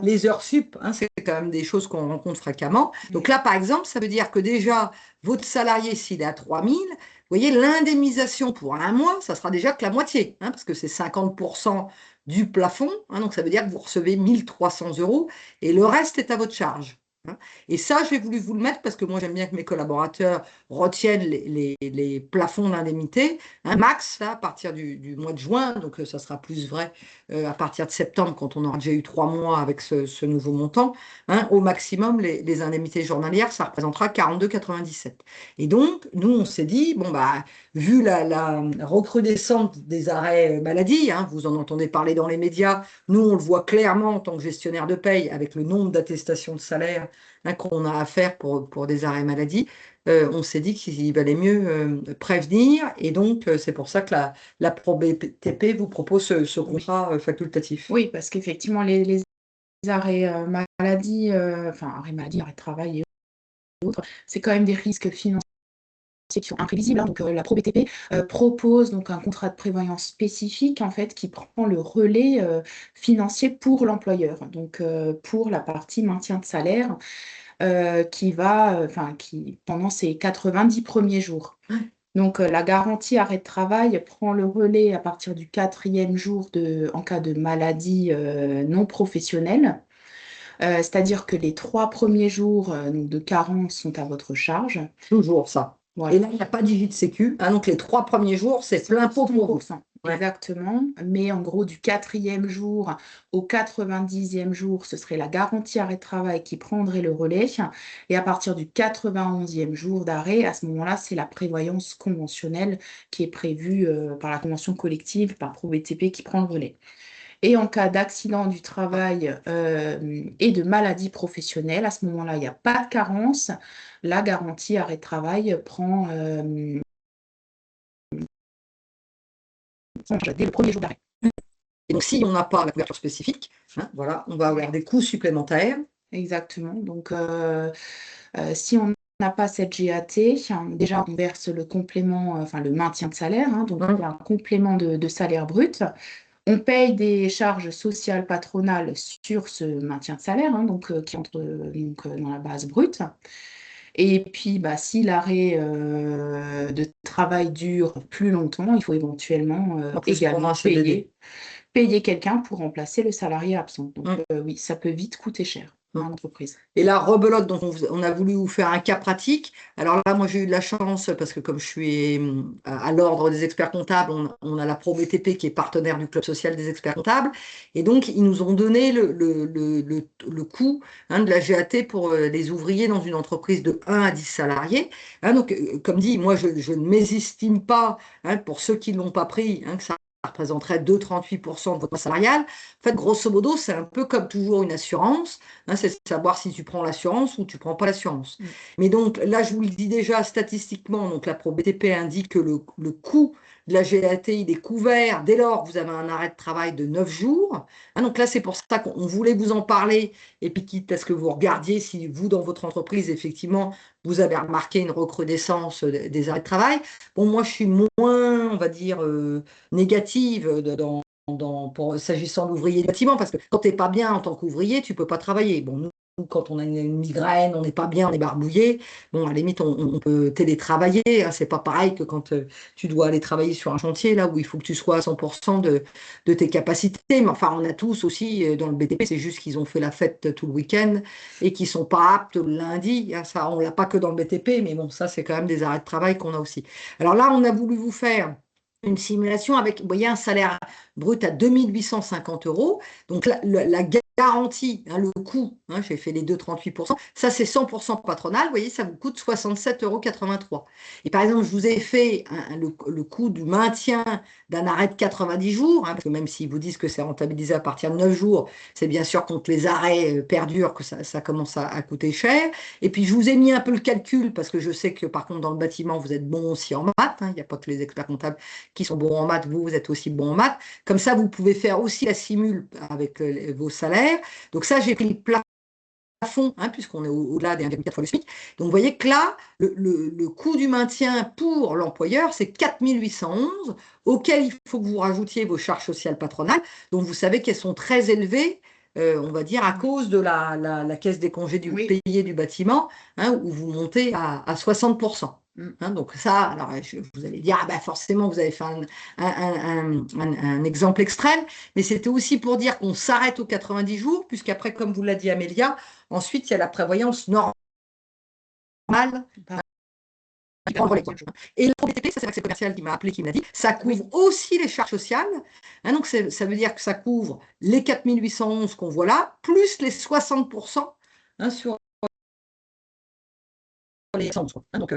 Les heures sup, hein, c'est quand même des choses qu'on rencontre fréquemment. Donc là, par exemple, ça veut dire que déjà, votre salarié, s'il est à 3000, vous voyez, l'indemnisation pour un mois, ça sera déjà que la moitié, hein, parce que c'est 50% du plafond. Hein, donc ça veut dire que vous recevez 1300 € et le reste est à votre charge. Hein. Et ça, j'ai voulu vous le mettre parce que moi, j'aime bien que mes collaborateurs retiennent les plafonds d'indemnité. Hein, max, là, à partir du mois de juin, donc ça sera plus vrai à partir de septembre, quand on aura déjà eu 3 mois avec ce nouveau montant. Hein, au maximum, les indemnités journalières, ça représentera 42,97. Et donc, nous, on s'est dit, bon, bah, vu la recrudescence des arrêts maladie, hein, vous en entendez parler dans les médias, nous, on le voit clairement en tant que gestionnaire de paye avec le nombre d'attestations de salaire, hein, qu'on a à faire pour des arrêts maladie. On s'est dit qu'il valait mieux prévenir, et donc c'est pour ça que la ProBTP vous propose ce contrat facultatif. Oui, parce qu'effectivement, les arrêts maladie, enfin arrêt maladie, arrêt de travail et autres, c'est quand même des risques financiers qui sont imprévisibles. Hein. Donc la ProBTP propose donc un contrat de prévoyance spécifique en fait qui prend le relais financier pour l'employeur. Donc pour la partie maintien de salaire qui pendant ces 90 premiers jours. Donc la garantie arrêt de travail prend le relais à partir du 4e jour en cas de maladie non professionnelle. C'est-à-dire que les 3 premiers jours de carence sont à votre charge. Toujours ça. Voilà. Et là, il n'y a pas d'IJ de sécu. Hein, donc, les 3 premiers jours, c'est plein pot pour vous. Ouais. Exactement. Mais en gros, du 4e jour au 90e jour, ce serait la garantie arrêt de travail qui prendrait le relais. Et à partir du 91e jour d'arrêt, à ce moment-là, c'est la prévoyance conventionnelle qui est prévue par la convention collective, par ProBTP, qui prend le relais. Et en cas d'accident du travail et de maladie professionnelle, à ce moment-là, il n'y a pas de carence. La garantie arrêt de travail prend dès le 1er jour d'arrêt. Et donc, si on n'a pas la couverture spécifique, hein, voilà, on va avoir des coûts supplémentaires. Exactement. Donc, si on n'a pas cette GAT, déjà, on verse le complément, enfin le maintien de salaire, hein, donc il y a un complément de salaire brut. On paye des charges sociales patronales sur ce maintien de salaire, hein, donc, qui entre dans la base brute. Et puis, bah, si l'arrêt de travail dure plus longtemps, il faut éventuellement également payer quelqu'un pour remplacer le salarié absent. Donc, oui, ça peut vite coûter cher à l'entreprise. Et la rebelote, donc on a voulu vous faire un cas pratique. Alors là, moi, j'ai eu de la chance parce que comme je suis à l'ordre des experts comptables, on a la ProBTP qui est partenaire du Club social des experts comptables. Et donc, ils nous ont donné le coût, hein, de la GAT pour les ouvriers dans une entreprise de 1 à 10 salariés. Hein, donc, comme dit, moi, je ne mésestime pas, hein, pour ceux qui ne l'ont pas pris, hein, que ça représenterait 2,38% de votre masse salariale. En fait, grosso modo, c'est un peu comme toujours une assurance. Hein, c'est savoir si tu prends l'assurance ou tu ne prends pas l'assurance. Mais donc, là, je vous le dis déjà, statistiquement, donc la ProBTP indique que le coût de la GAT, il est couvert dès lors que vous avez un arrêt de travail de 9 jours. Hein, donc là, c'est pour ça qu'on voulait vous en parler, et puis quitte à ce que vous regardiez si vous, dans votre entreprise, effectivement, vous avez remarqué une recrudescence des arrêts de travail. Bon, moi, je suis moins, on va dire, négative s'agissant d'ouvriers du bâtiment, parce que quand tu n'es pas bien en tant qu'ouvrier, tu ne peux pas travailler. Bon, nous, quand on a une migraine, on n'est pas bien, on est barbouillé, bon, à la limite, on peut télétravailler, hein, c'est pas pareil que quand tu dois aller travailler sur un chantier, là où il faut que tu sois à 100% de tes capacités. Mais enfin, on a tous aussi, dans le BTP, c'est juste qu'ils ont fait la fête tout le week-end et qu'ils sont pas aptes le lundi, hein, ça, on l'a pas que dans le BTP, mais bon, ça, c'est quand même des arrêts de travail qu'on a aussi. Alors là, on a voulu vous faire une simulation avec, vous voyez, un salaire brut à 2 850 euros. Donc la garantie, hein, le coût, hein, j'ai fait les 2,38%, ça c'est 100% patronal, vous voyez, ça vous coûte 67,83 €. Et par exemple, je vous ai fait le coût du maintien d'un arrêt de 90 jours, hein, parce que même s'ils vous disent que c'est rentabilisé à partir de 9 jours, c'est bien sûr quand les arrêts perdurent que ça commence à coûter cher. Et puis je vous ai mis un peu le calcul, parce que je sais que par contre dans le bâtiment, vous êtes bon aussi en maths, hein, il n'y a pas que les experts comptables qui sont bons en maths, vous êtes aussi bon en maths. Comme ça, vous pouvez faire aussi la simule avec vos salaires. Donc ça, j'ai pris le plafond, hein, puisqu'on est au-delà des 1,4 fois le SMIC. Donc vous voyez que là, le coût du maintien pour l'employeur, c'est 4 811, auquel il faut que vous rajoutiez vos charges sociales patronales, dont vous savez qu'elles sont très élevées, on va dire, à cause de la caisse des congés payés du bâtiment, hein, où vous montez à 60%. Hein, donc ça, alors vous allez dire, ah ben forcément, vous avez fait un exemple extrême, mais c'était aussi pour dire qu'on s'arrête aux 90 jours, puisqu'après, comme vous l'a dit Amélia, ensuite, il y a la prévoyance normale. Et le BTP, ça c'est l'accès commercial qui m'a appelé, qui m'a dit, ça couvre aussi les charges sociales. Hein, donc ça veut dire que ça couvre les 4 811 qu'on voit là, plus les 60%, hein, sur les 100. Hein, donc,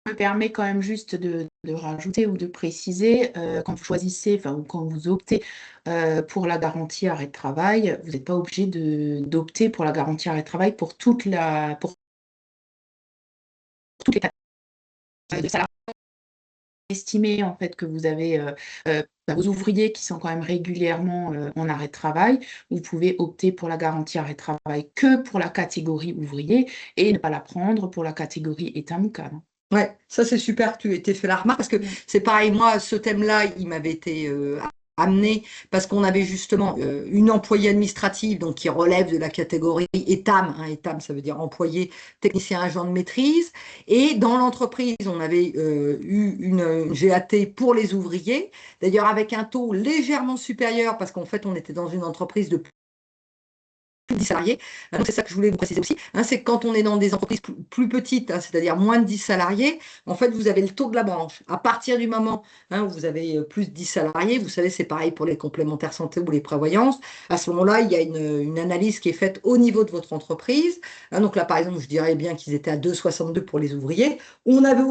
me permet quand même juste de rajouter ou de préciser, quand vous choisissez, enfin, ou quand vous optez pour la garantie arrêt de travail, vous n'êtes pas obligé d'opter pour la garantie arrêt de travail pour toutes les catégories de salariés. Estimer en fait que vous avez vos ouvriers qui sont quand même régulièrement en arrêt de travail, vous pouvez opter pour la garantie arrêt de travail que pour la catégorie ouvrier et ne pas la prendre pour la catégorie état mucal. Ouais, ça c'est super, tu t'es fait la remarque, parce que c'est pareil, moi, ce thème-là, il m'avait été amené, parce qu'on avait justement une employée administrative, donc qui relève de la catégorie ETAM, hein, ETAM, ça veut dire employé, technicien, agent de maîtrise, et dans l'entreprise, on avait eu une GAT pour les ouvriers, d'ailleurs avec un taux légèrement supérieur, parce qu'en fait, on était dans une entreprise de 10 salariés. Donc c'est ça que je voulais vous préciser aussi, hein, c'est que quand on est dans des entreprises plus petites, hein, c'est-à-dire moins de 10 salariés, en fait, vous avez le taux de la branche. À partir du moment, hein, où vous avez plus de 10 salariés, vous savez, c'est pareil pour les complémentaires santé ou les prévoyances. À ce moment-là, il y a une analyse qui est faite au niveau de votre entreprise. Hein, donc là, par exemple, je dirais bien qu'ils étaient à 2,62 pour les ouvriers. On avait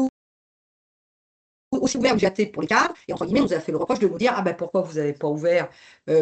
aussi ouvert le GAT pour les cadres, et entre guillemets, on nous a fait le reproche de nous dire, ah ben pourquoi vous n'avez pas ouvert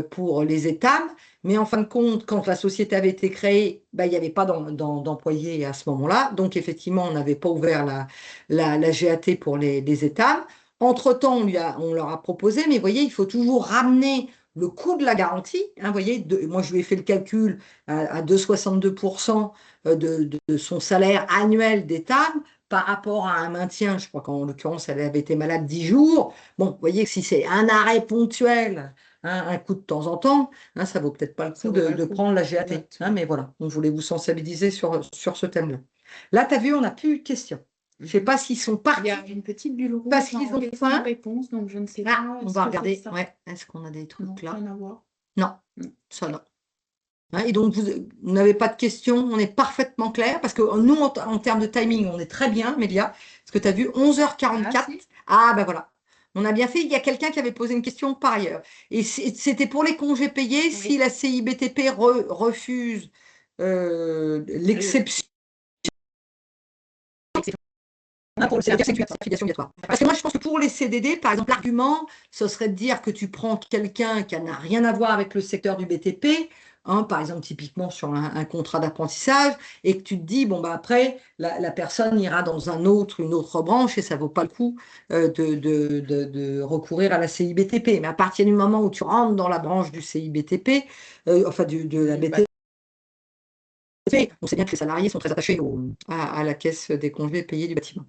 pour les états, mais en fin de compte, quand la société avait été créée, ben, il n'y avait pas d'employés à ce moment-là, donc effectivement, on n'avait pas ouvert la GAT pour les états. Entre-temps, on leur a proposé, mais vous voyez, il faut toujours ramener le coût de la garantie. Hein, vous voyez, moi, je lui ai fait le calcul à 2,62% de son salaire annuel d'État par rapport à un maintien. Je crois qu'en l'occurrence, elle avait été malade 10 jours. Bon, vous voyez que si c'est un arrêt ponctuel, hein, un coup de temps en temps, hein, ça vaut peut-être pas le coup de prendre la GAT. Hein, mais voilà, on voulait vous sensibiliser sur ce thème-là. Là, tu as vu, on n'a plus eu de questions. Je ne sais pas s'ils sont partis. Il y a une petite bulle rouge parce qu'ils ont faim. Réponse, donc je ne sais pas. On va regarder. Ouais. Est-ce qu'on a des trucs non, là? rien à voir. Non, ça non. Hein, et donc, vous n'avez pas de questions, on est parfaitement clair, parce que nous, en termes de timing, on est très bien, Mélia, parce que tu as vu 11h44. Ah, ben voilà. On a bien fait. Il y a quelqu'un qui avait posé une question par ailleurs. Et c'était pour les congés payés, si la CIBTP refuse l'exception. Pour le CDD, c'est une affiliation obligatoire. Parce que moi, je pense que pour les CDD, par exemple, l'argument, ce serait de dire que tu prends quelqu'un qui n'a rien à voir avec le secteur du BTP, hein, par exemple, typiquement sur un contrat d'apprentissage, et que tu te dis, bon, bah, après, la personne ira dans une autre branche, et ça ne vaut pas le coup de recourir à la CIBTP. Mais à partir du moment où tu rentres dans la branche du CIBTP, enfin de la BTP, On sait bien que les salariés sont très attachés à la caisse des congés payés du bâtiment.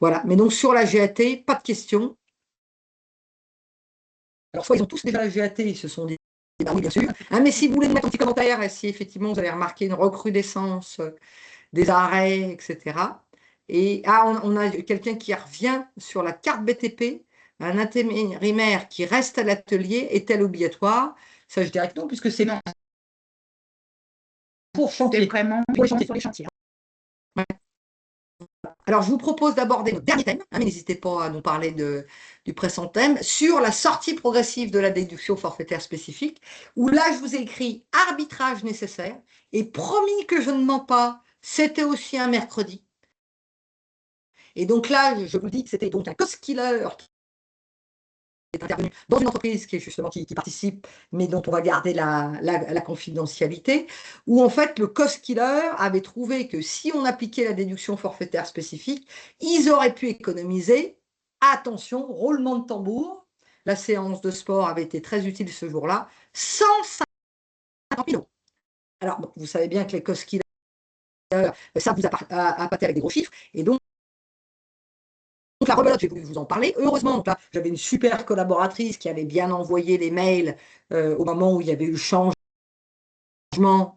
Voilà. Mais donc, sur la GAT, pas de question. Alors, soit ils ont tous déjà la GAT, ils se sont dit, bah oui, bien sûr. Hein, mais si vous voulez nous mettre un petit commentaire, et si effectivement vous avez remarqué une recrudescence des arrêts, etc. Et on a quelqu'un qui revient sur la carte BTP, un intérimaire qui reste à l'atelier, est-elle obligatoire? Ça, je dirais que non, puisque c'est Non, pour c'est chantier. vraiment Pour les uniquement chantiers. sur les chantiers. Ouais. Alors, je vous propose d'aborder notre dernier thème, hein, mais n'hésitez pas à nous parler du pressant thème, sur la sortie progressive de la déduction forfaitaire spécifique, où là, je vous ai écrit arbitrage nécessaire, et promis que je ne mens pas, c'était aussi un mercredi. Et donc là, je vous dis que c'était donc un cost killer qui est intervenu dans une entreprise qui est justement qui participe, mais dont on va garder la confidentialité, où en fait le cost killer avait trouvé que si on appliquait la déduction forfaitaire spécifique, ils auraient pu économiser, attention, roulement de tambour, la séance de sport avait été très utile ce jour-là, 150 000 euros. Alors, bon, vous savez bien que les cost killers, ça vous appâté avec des gros chiffres, et donc la rebelote, j'ai voulu vous en parler. Heureusement, donc là, j'avais une super collaboratrice qui avait bien envoyé les mails au moment où il y avait eu le changement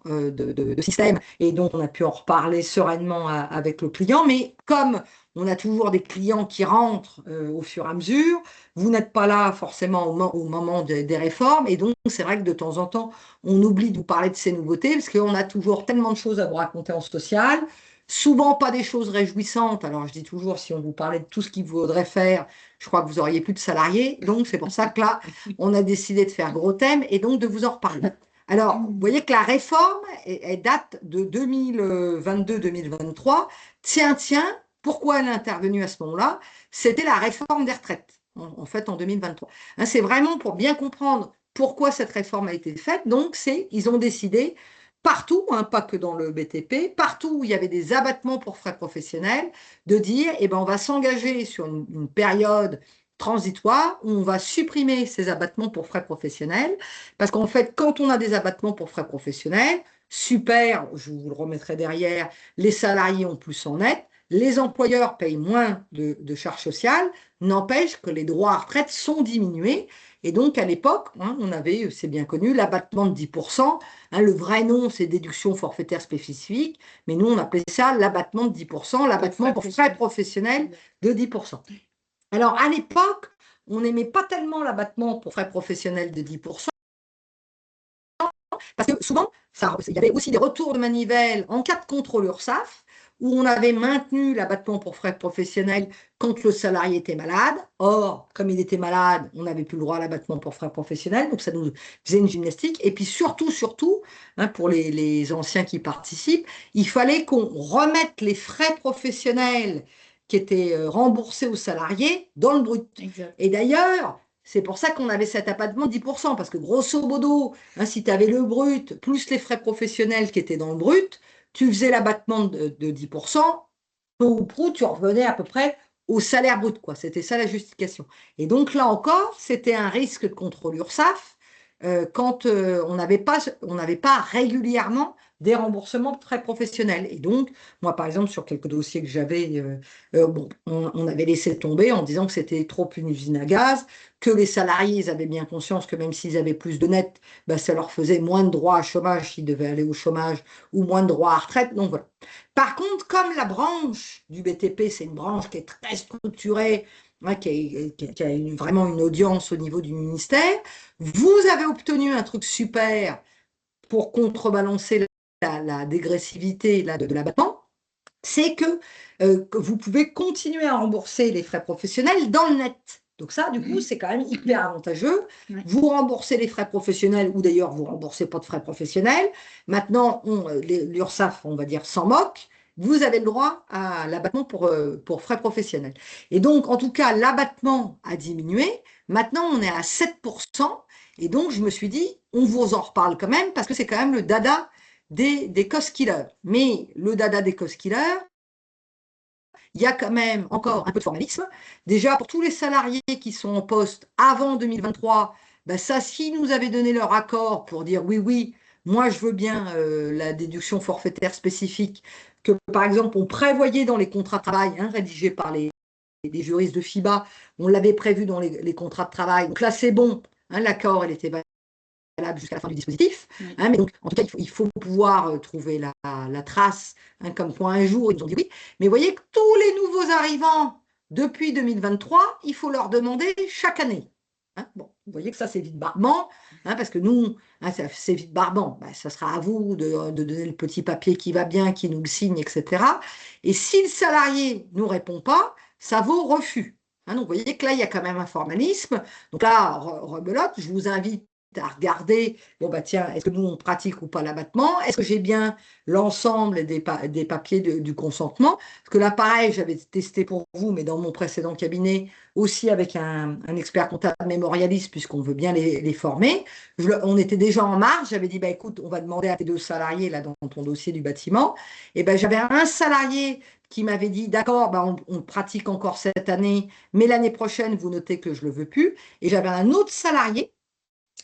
de système, et donc on a pu en reparler sereinement avec le client. Mais comme on a toujours des clients qui rentrent au fur et à mesure, vous n'êtes pas là forcément au moment des réformes, et donc c'est vrai que de temps en temps, on oublie de vous parler de ces nouveautés, parce qu'on a toujours tellement de choses à vous raconter en social. Souvent pas des choses réjouissantes. Alors je dis toujours, si on vous parlait de tout ce qu'il faudrait faire, je crois que vous auriez plus de salariés. Donc c'est pour ça que là, on a décidé de faire gros thème et donc de vous en reparler. Alors, vous voyez que la réforme, elle date de 2022-2023. Tiens, pourquoi elle est intervenue à ce moment-là? C'était la réforme des retraites, en fait, en 2023. Hein, c'est vraiment pour bien comprendre pourquoi cette réforme a été faite. Donc, ils ont décidé partout, hein, pas que dans le BTP, partout où il y avait des abattements pour frais professionnels, de dire, eh ben, on va s'engager sur une période transitoire où on va supprimer ces abattements pour frais professionnels, parce qu'en fait, quand on a des abattements pour frais professionnels, super, je vous le remettrai derrière, les salariés ont plus en net, les employeurs payent moins de charges sociales, n'empêche que les droits à retraite sont diminués. Et donc, à l'époque, hein, on avait, c'est bien connu, l'abattement de 10%. Hein, le vrai nom, c'est déduction forfaitaire spécifique, mais nous, on appelait ça l'abattement de 10%, l'abattement pour frais professionnels de 10%. Alors, à l'époque, on n'aimait pas tellement l'abattement pour frais professionnels de 10%, parce que souvent, il y avait aussi des retours de manivelle en cas de contrôle URSSAF, où on avait maintenu l'abattement pour frais professionnels quand le salarié était malade. Or, comme il était malade, on n'avait plus le droit à l'abattement pour frais professionnels, donc ça nous faisait une gymnastique. Et puis surtout, hein, pour les anciens qui participent, il fallait qu'on remette les frais professionnels qui étaient remboursés aux salariés dans le brut. Exact. Et d'ailleurs, c'est pour ça qu'on avait cet abattement de 10%, parce que grosso modo, hein, si tu avais le brut plus les frais professionnels qui étaient dans le brut, tu faisais l'abattement de 10%, peu ou prou, tu revenais à peu près au salaire brut, quoi. C'était ça la justification. Et donc là encore, c'était un risque de contrôle URSSAF quand on n'avait pas régulièrement des remboursements de frais professionnels. Et donc, moi, par exemple, sur quelques dossiers que j'avais, bon, on avait laissé tomber en disant que c'était trop une usine à gaz, que les salariés ils avaient bien conscience que même s'ils avaient plus de net, ben, ça leur faisait moins de droits à chômage s'ils devaient aller au chômage ou moins de droits à retraite. Donc voilà. Par contre, comme la branche du BTP, c'est une branche qui est très structurée, hein, qui a vraiment une audience au niveau du ministère, vous avez obtenu un truc super pour contrebalancer la dégressivité de l'abattement, c'est que vous pouvez continuer à rembourser les frais professionnels dans le net. Donc ça, du coup, c'est quand même hyper avantageux. Ouais. Vous remboursez les frais professionnels, ou d'ailleurs, vous ne remboursez pas de frais professionnels. Maintenant, l'URSSAF, on va dire, s'en moque. Vous avez le droit à l'abattement pour frais professionnels. Et donc, en tout cas, l'abattement a diminué. Maintenant, on est à 7%. Et donc, je me suis dit, on vous en reparle quand même, parce que c'est quand même le dada des cost killers. Mais le dada des cost killers, il y a quand même encore un peu de formalisme. Déjà, pour tous les salariés qui sont en poste avant 2023, ben ça, s'ils nous avaient donné leur accord pour dire oui, moi, je veux bien la déduction forfaitaire spécifique que, par exemple, on prévoyait dans les contrats de travail, hein, rédigés par les juristes de FIBA, on l'avait prévu dans les contrats de travail. Donc là, c'est bon, hein, l'accord, il était valable jusqu'à la fin du dispositif. Oui. Hein, mais donc, en tout cas, il faut pouvoir trouver la trace, hein, comme quoi un jour, ils nous ont dit oui. Mais vous voyez que tous les nouveaux arrivants, depuis 2023, il faut leur demander chaque année. Hein, bon, vous voyez que ça, c'est vite barbant, hein, parce que nous, hein, c'est vite barbant. Ben, ça sera à vous de donner le petit papier qui va bien, qui nous le signe, etc. Et si le salarié ne nous répond pas, ça vaut refus. Hein, donc, vous voyez que là, il y a quand même un formalisme. Donc là, rebelote, je vous invite à regarder, bon bah tiens, est-ce que nous on pratique ou pas l'abattement? Est-ce que j'ai bien l'ensemble des papiers du consentement? Parce que là, pareil, j'avais testé pour vous, mais dans mon précédent cabinet, aussi avec un expert comptable mémorialiste, puisqu'on veut bien les former. On était déjà en marge, j'avais dit, bah écoute, on va demander à tes 2 salariés là dans ton dossier du bâtiment. Et ben j'avais un salarié qui m'avait dit, d'accord, bah, on pratique encore cette année, mais l'année prochaine, vous notez que je le veux plus. Et j'avais un autre salarié,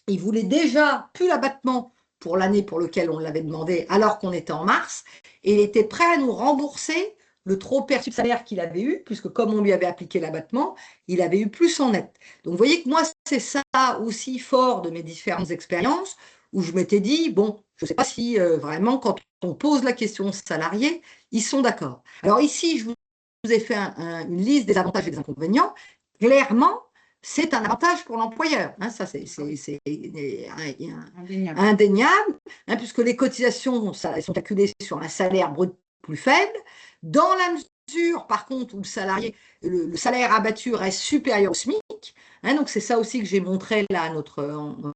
il voulait déjà plus l'abattement pour l'année pour laquelle on l'avait demandé, alors qu'on était en mars, et il était prêt à nous rembourser le trop perçu de salaire qu'il avait eu, puisque comme on lui avait appliqué l'abattement, il avait eu plus en net. Donc vous voyez que moi, c'est ça aussi fort de mes différentes expériences, où je m'étais dit, bon, je ne sais pas si vraiment, quand on pose la question aux salariés, ils sont d'accord. Alors ici, je vous ai fait une liste des avantages et des inconvénients. Clairement, c'est un avantage pour l'employeur. Hein, ça, c'est Indéniable. indéniable, hein, puisque les cotisations elles sont calculées sur un salaire brut plus faible. Dans la mesure, par contre, où le salaire abattu reste supérieur au SMIC, hein, donc c'est ça aussi que j'ai montré là à notre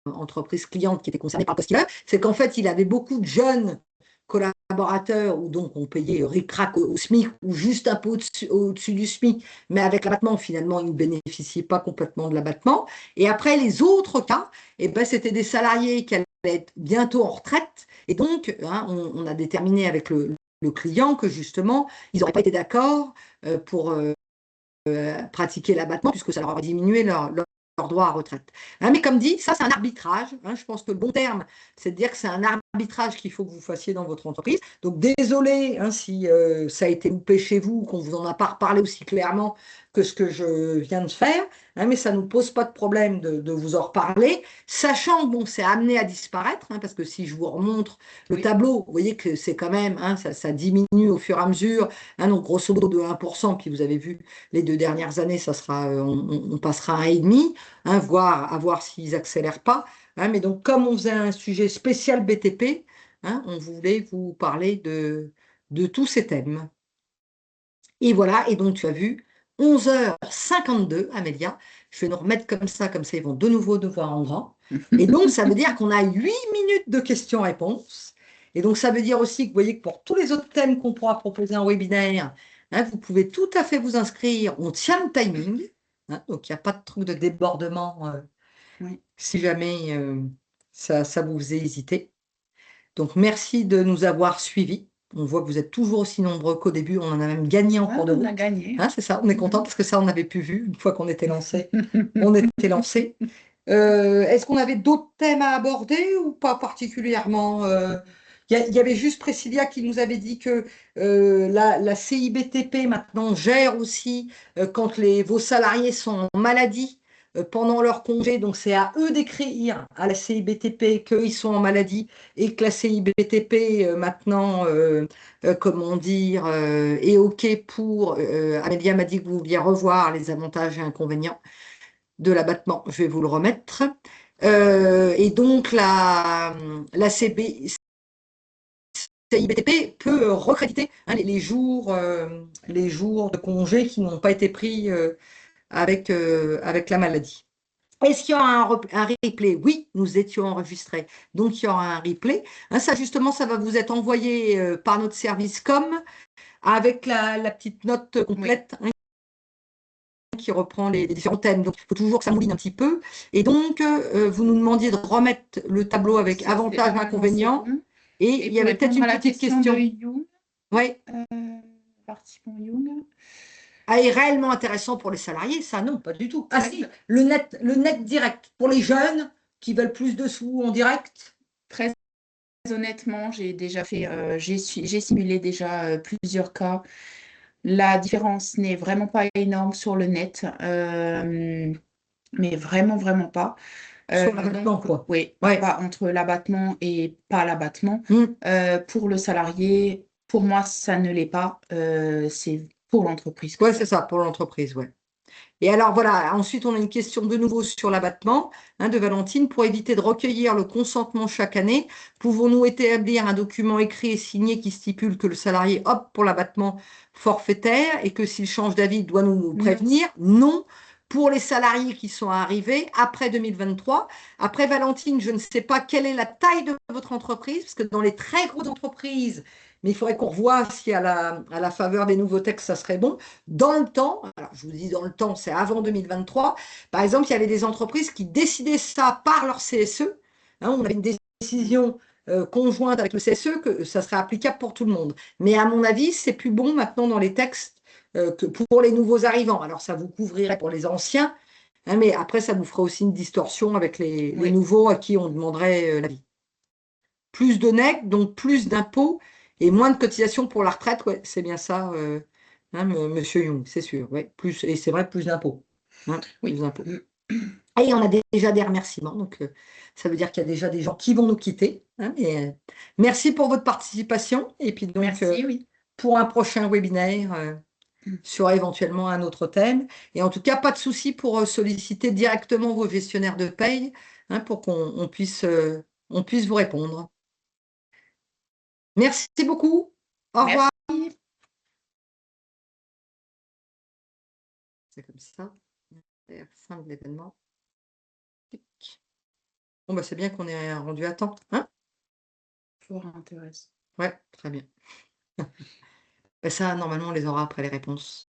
entreprise cliente qui était concernée par le post c'est qu'en fait, il avait beaucoup de jeunes collaborateurs où donc on payait ric-rac au SMIC ou juste un peu au-dessus du SMIC, mais avec l'abattement, finalement, ils ne bénéficiaient pas complètement de l'abattement. Et après, les autres cas, eh ben, c'était des salariés qui allaient être bientôt en retraite. Et donc, hein, on a déterminé avec le client que justement, ils n'auraient pas été d'accord pour pratiquer l'abattement, puisque ça leur aurait diminué leur droit à retraite. Hein, mais comme dit, ça c'est un arbitrage. Hein, je pense que le bon terme, c'est de dire que c'est un arbitrage qu'il faut que vous fassiez dans votre entreprise. Donc désolé hein, si ça a été loupé chez vous, qu'on ne vous en a pas reparlé aussi clairement que ce que je viens de faire, hein, mais ça ne nous pose pas de problème de vous en reparler, sachant que bon, c'est amené à disparaître, hein, parce que si je vous remontre le tableau, vous voyez que c'est quand même, hein, ça diminue au fur et à mesure, hein, donc grosso modo de 1%, puis vous avez vu les 2 dernières années, ça sera, on passera à 1,5, hein, à voir s'ils accélèrent pas. Hein, mais donc, comme on faisait un sujet spécial BTP, hein, on voulait vous parler de tous ces thèmes. Et voilà, et donc tu as vu, 11h52, Amélia, je vais nous remettre comme ça, ils vont de nouveau nous voir en grand. Et donc, ça veut dire qu'on a 8 minutes de questions-réponses. Et donc, ça veut dire aussi que vous voyez que pour tous les autres thèmes qu'on pourra proposer en webinaire, hein, vous pouvez tout à fait vous inscrire. On tient le timing. Hein, donc, il n'y a pas de truc de débordement Oui. si jamais ça vous faisait hésiter. Donc, merci de nous avoir suivis. On voit que vous êtes toujours aussi nombreux qu'au début. On en a même gagné en cours de route. On a gagné. Hein, c'est ça, on est content parce que ça, on n'avait plus vu. Une fois qu'on était lancé, on était lancé. Est-ce qu'on avait d'autres thèmes à aborder ou pas particulièrement il y avait juste Priscilla qui nous avait dit que la CIBTP maintenant gère aussi quand vos salariés sont en maladie pendant leur congé. Donc, c'est à eux d'écrire à la CIBTP qu'ils sont en maladie et que la CIBTP maintenant, comment dire, est OK pour. Amélia m'a dit que vous vouliez revoir les avantages et inconvénients de l'abattement. Je vais vous le remettre. Et donc, la CIBTP peut recréditer hein, les jours de congé qui n'ont pas été pris avec la maladie. Est-ce qu'il y aura un replay? Oui, nous étions enregistrés, donc il y aura un replay. Hein, ça, justement, ça va vous être envoyé par notre service com avec la petite note complète hein, qui reprend les différents thèmes. Donc, il faut toujours que ça mouline un petit peu. Et donc, vous nous demandiez de remettre le tableau avec avantages et inconvénients. Bon. Et il y avait peut-être une petite question. De Young, oui. Participant Young. Ah, est réellement intéressant pour les salariés? Ça, non, pas du tout. Ah si, le net direct. Pour les jeunes qui veulent plus de sous en direct. 13 honnêtement, j'ai déjà fait, j'ai simulé déjà, plusieurs cas. La différence n'est vraiment pas énorme sur le net, mais vraiment, vraiment pas. Sur Donc l'abattement, quoi. oui, Ouais. bah, entre l'abattement et pas l'abattement, Mmh. pour le salarié, pour moi, ça ne l'est pas, c'est pour l'entreprise que Ouais, ça c'est l'est. ça, pour l'entreprise, ouais. Et alors voilà, ensuite on a une question de nouveau sur l'abattement, de Valentine. Pour éviter de recueillir le consentement chaque année, pouvons-nous établir un document écrit et signé qui stipule que le salarié opte pour l'abattement forfaitaire et que s'il change d'avis, il doit nous Non. prévenir? Non, pour les salariés qui sont arrivés après 2023. Après Valentine, je ne sais pas quelle est la taille de votre entreprise, parce que dans les très grosses entreprises, mais il faudrait qu'on revoie si à la faveur des nouveaux textes, ça serait bon. Dans le temps, alors je vous dis dans le temps, c'est avant 2023, par exemple, il y avait des entreprises qui décidaient ça par leur CSE. On avait une décision conjointe avec le CSE que ça serait applicable pour tout le monde. Mais à mon avis, c'est plus bon maintenant dans les textes que pour les nouveaux arrivants. Alors ça vous couvrirait pour les anciens, mais après ça vous ferait aussi une distorsion avec les Oui, nouveaux à qui on demanderait l'avis. Plus de NEC, donc plus d'impôts et moins de cotisations pour la retraite, ouais, c'est bien ça, monsieur Young, c'est sûr, ouais, plus, et c'est vrai, plus d'impôts, plus oui. d'impôts. Et on a déjà des remerciements, donc ça veut dire qu'il y a déjà des gens qui vont nous quitter, mais merci pour votre participation, et puis donc Merci, oui. pour un prochain webinaire sur éventuellement un autre thème, et en tout cas, pas de souci pour solliciter directement vos gestionnaires de paye, pour on puisse vous répondre. Merci beaucoup. Au revoir. Merci. C'est comme ça. Fin de l'événement. Tic. Bon, bah, c'est bien qu'on ait rendu à temps, hein? Fort intéressant. Ouais, très bien. Bah, ça, normalement, on les aura après les réponses.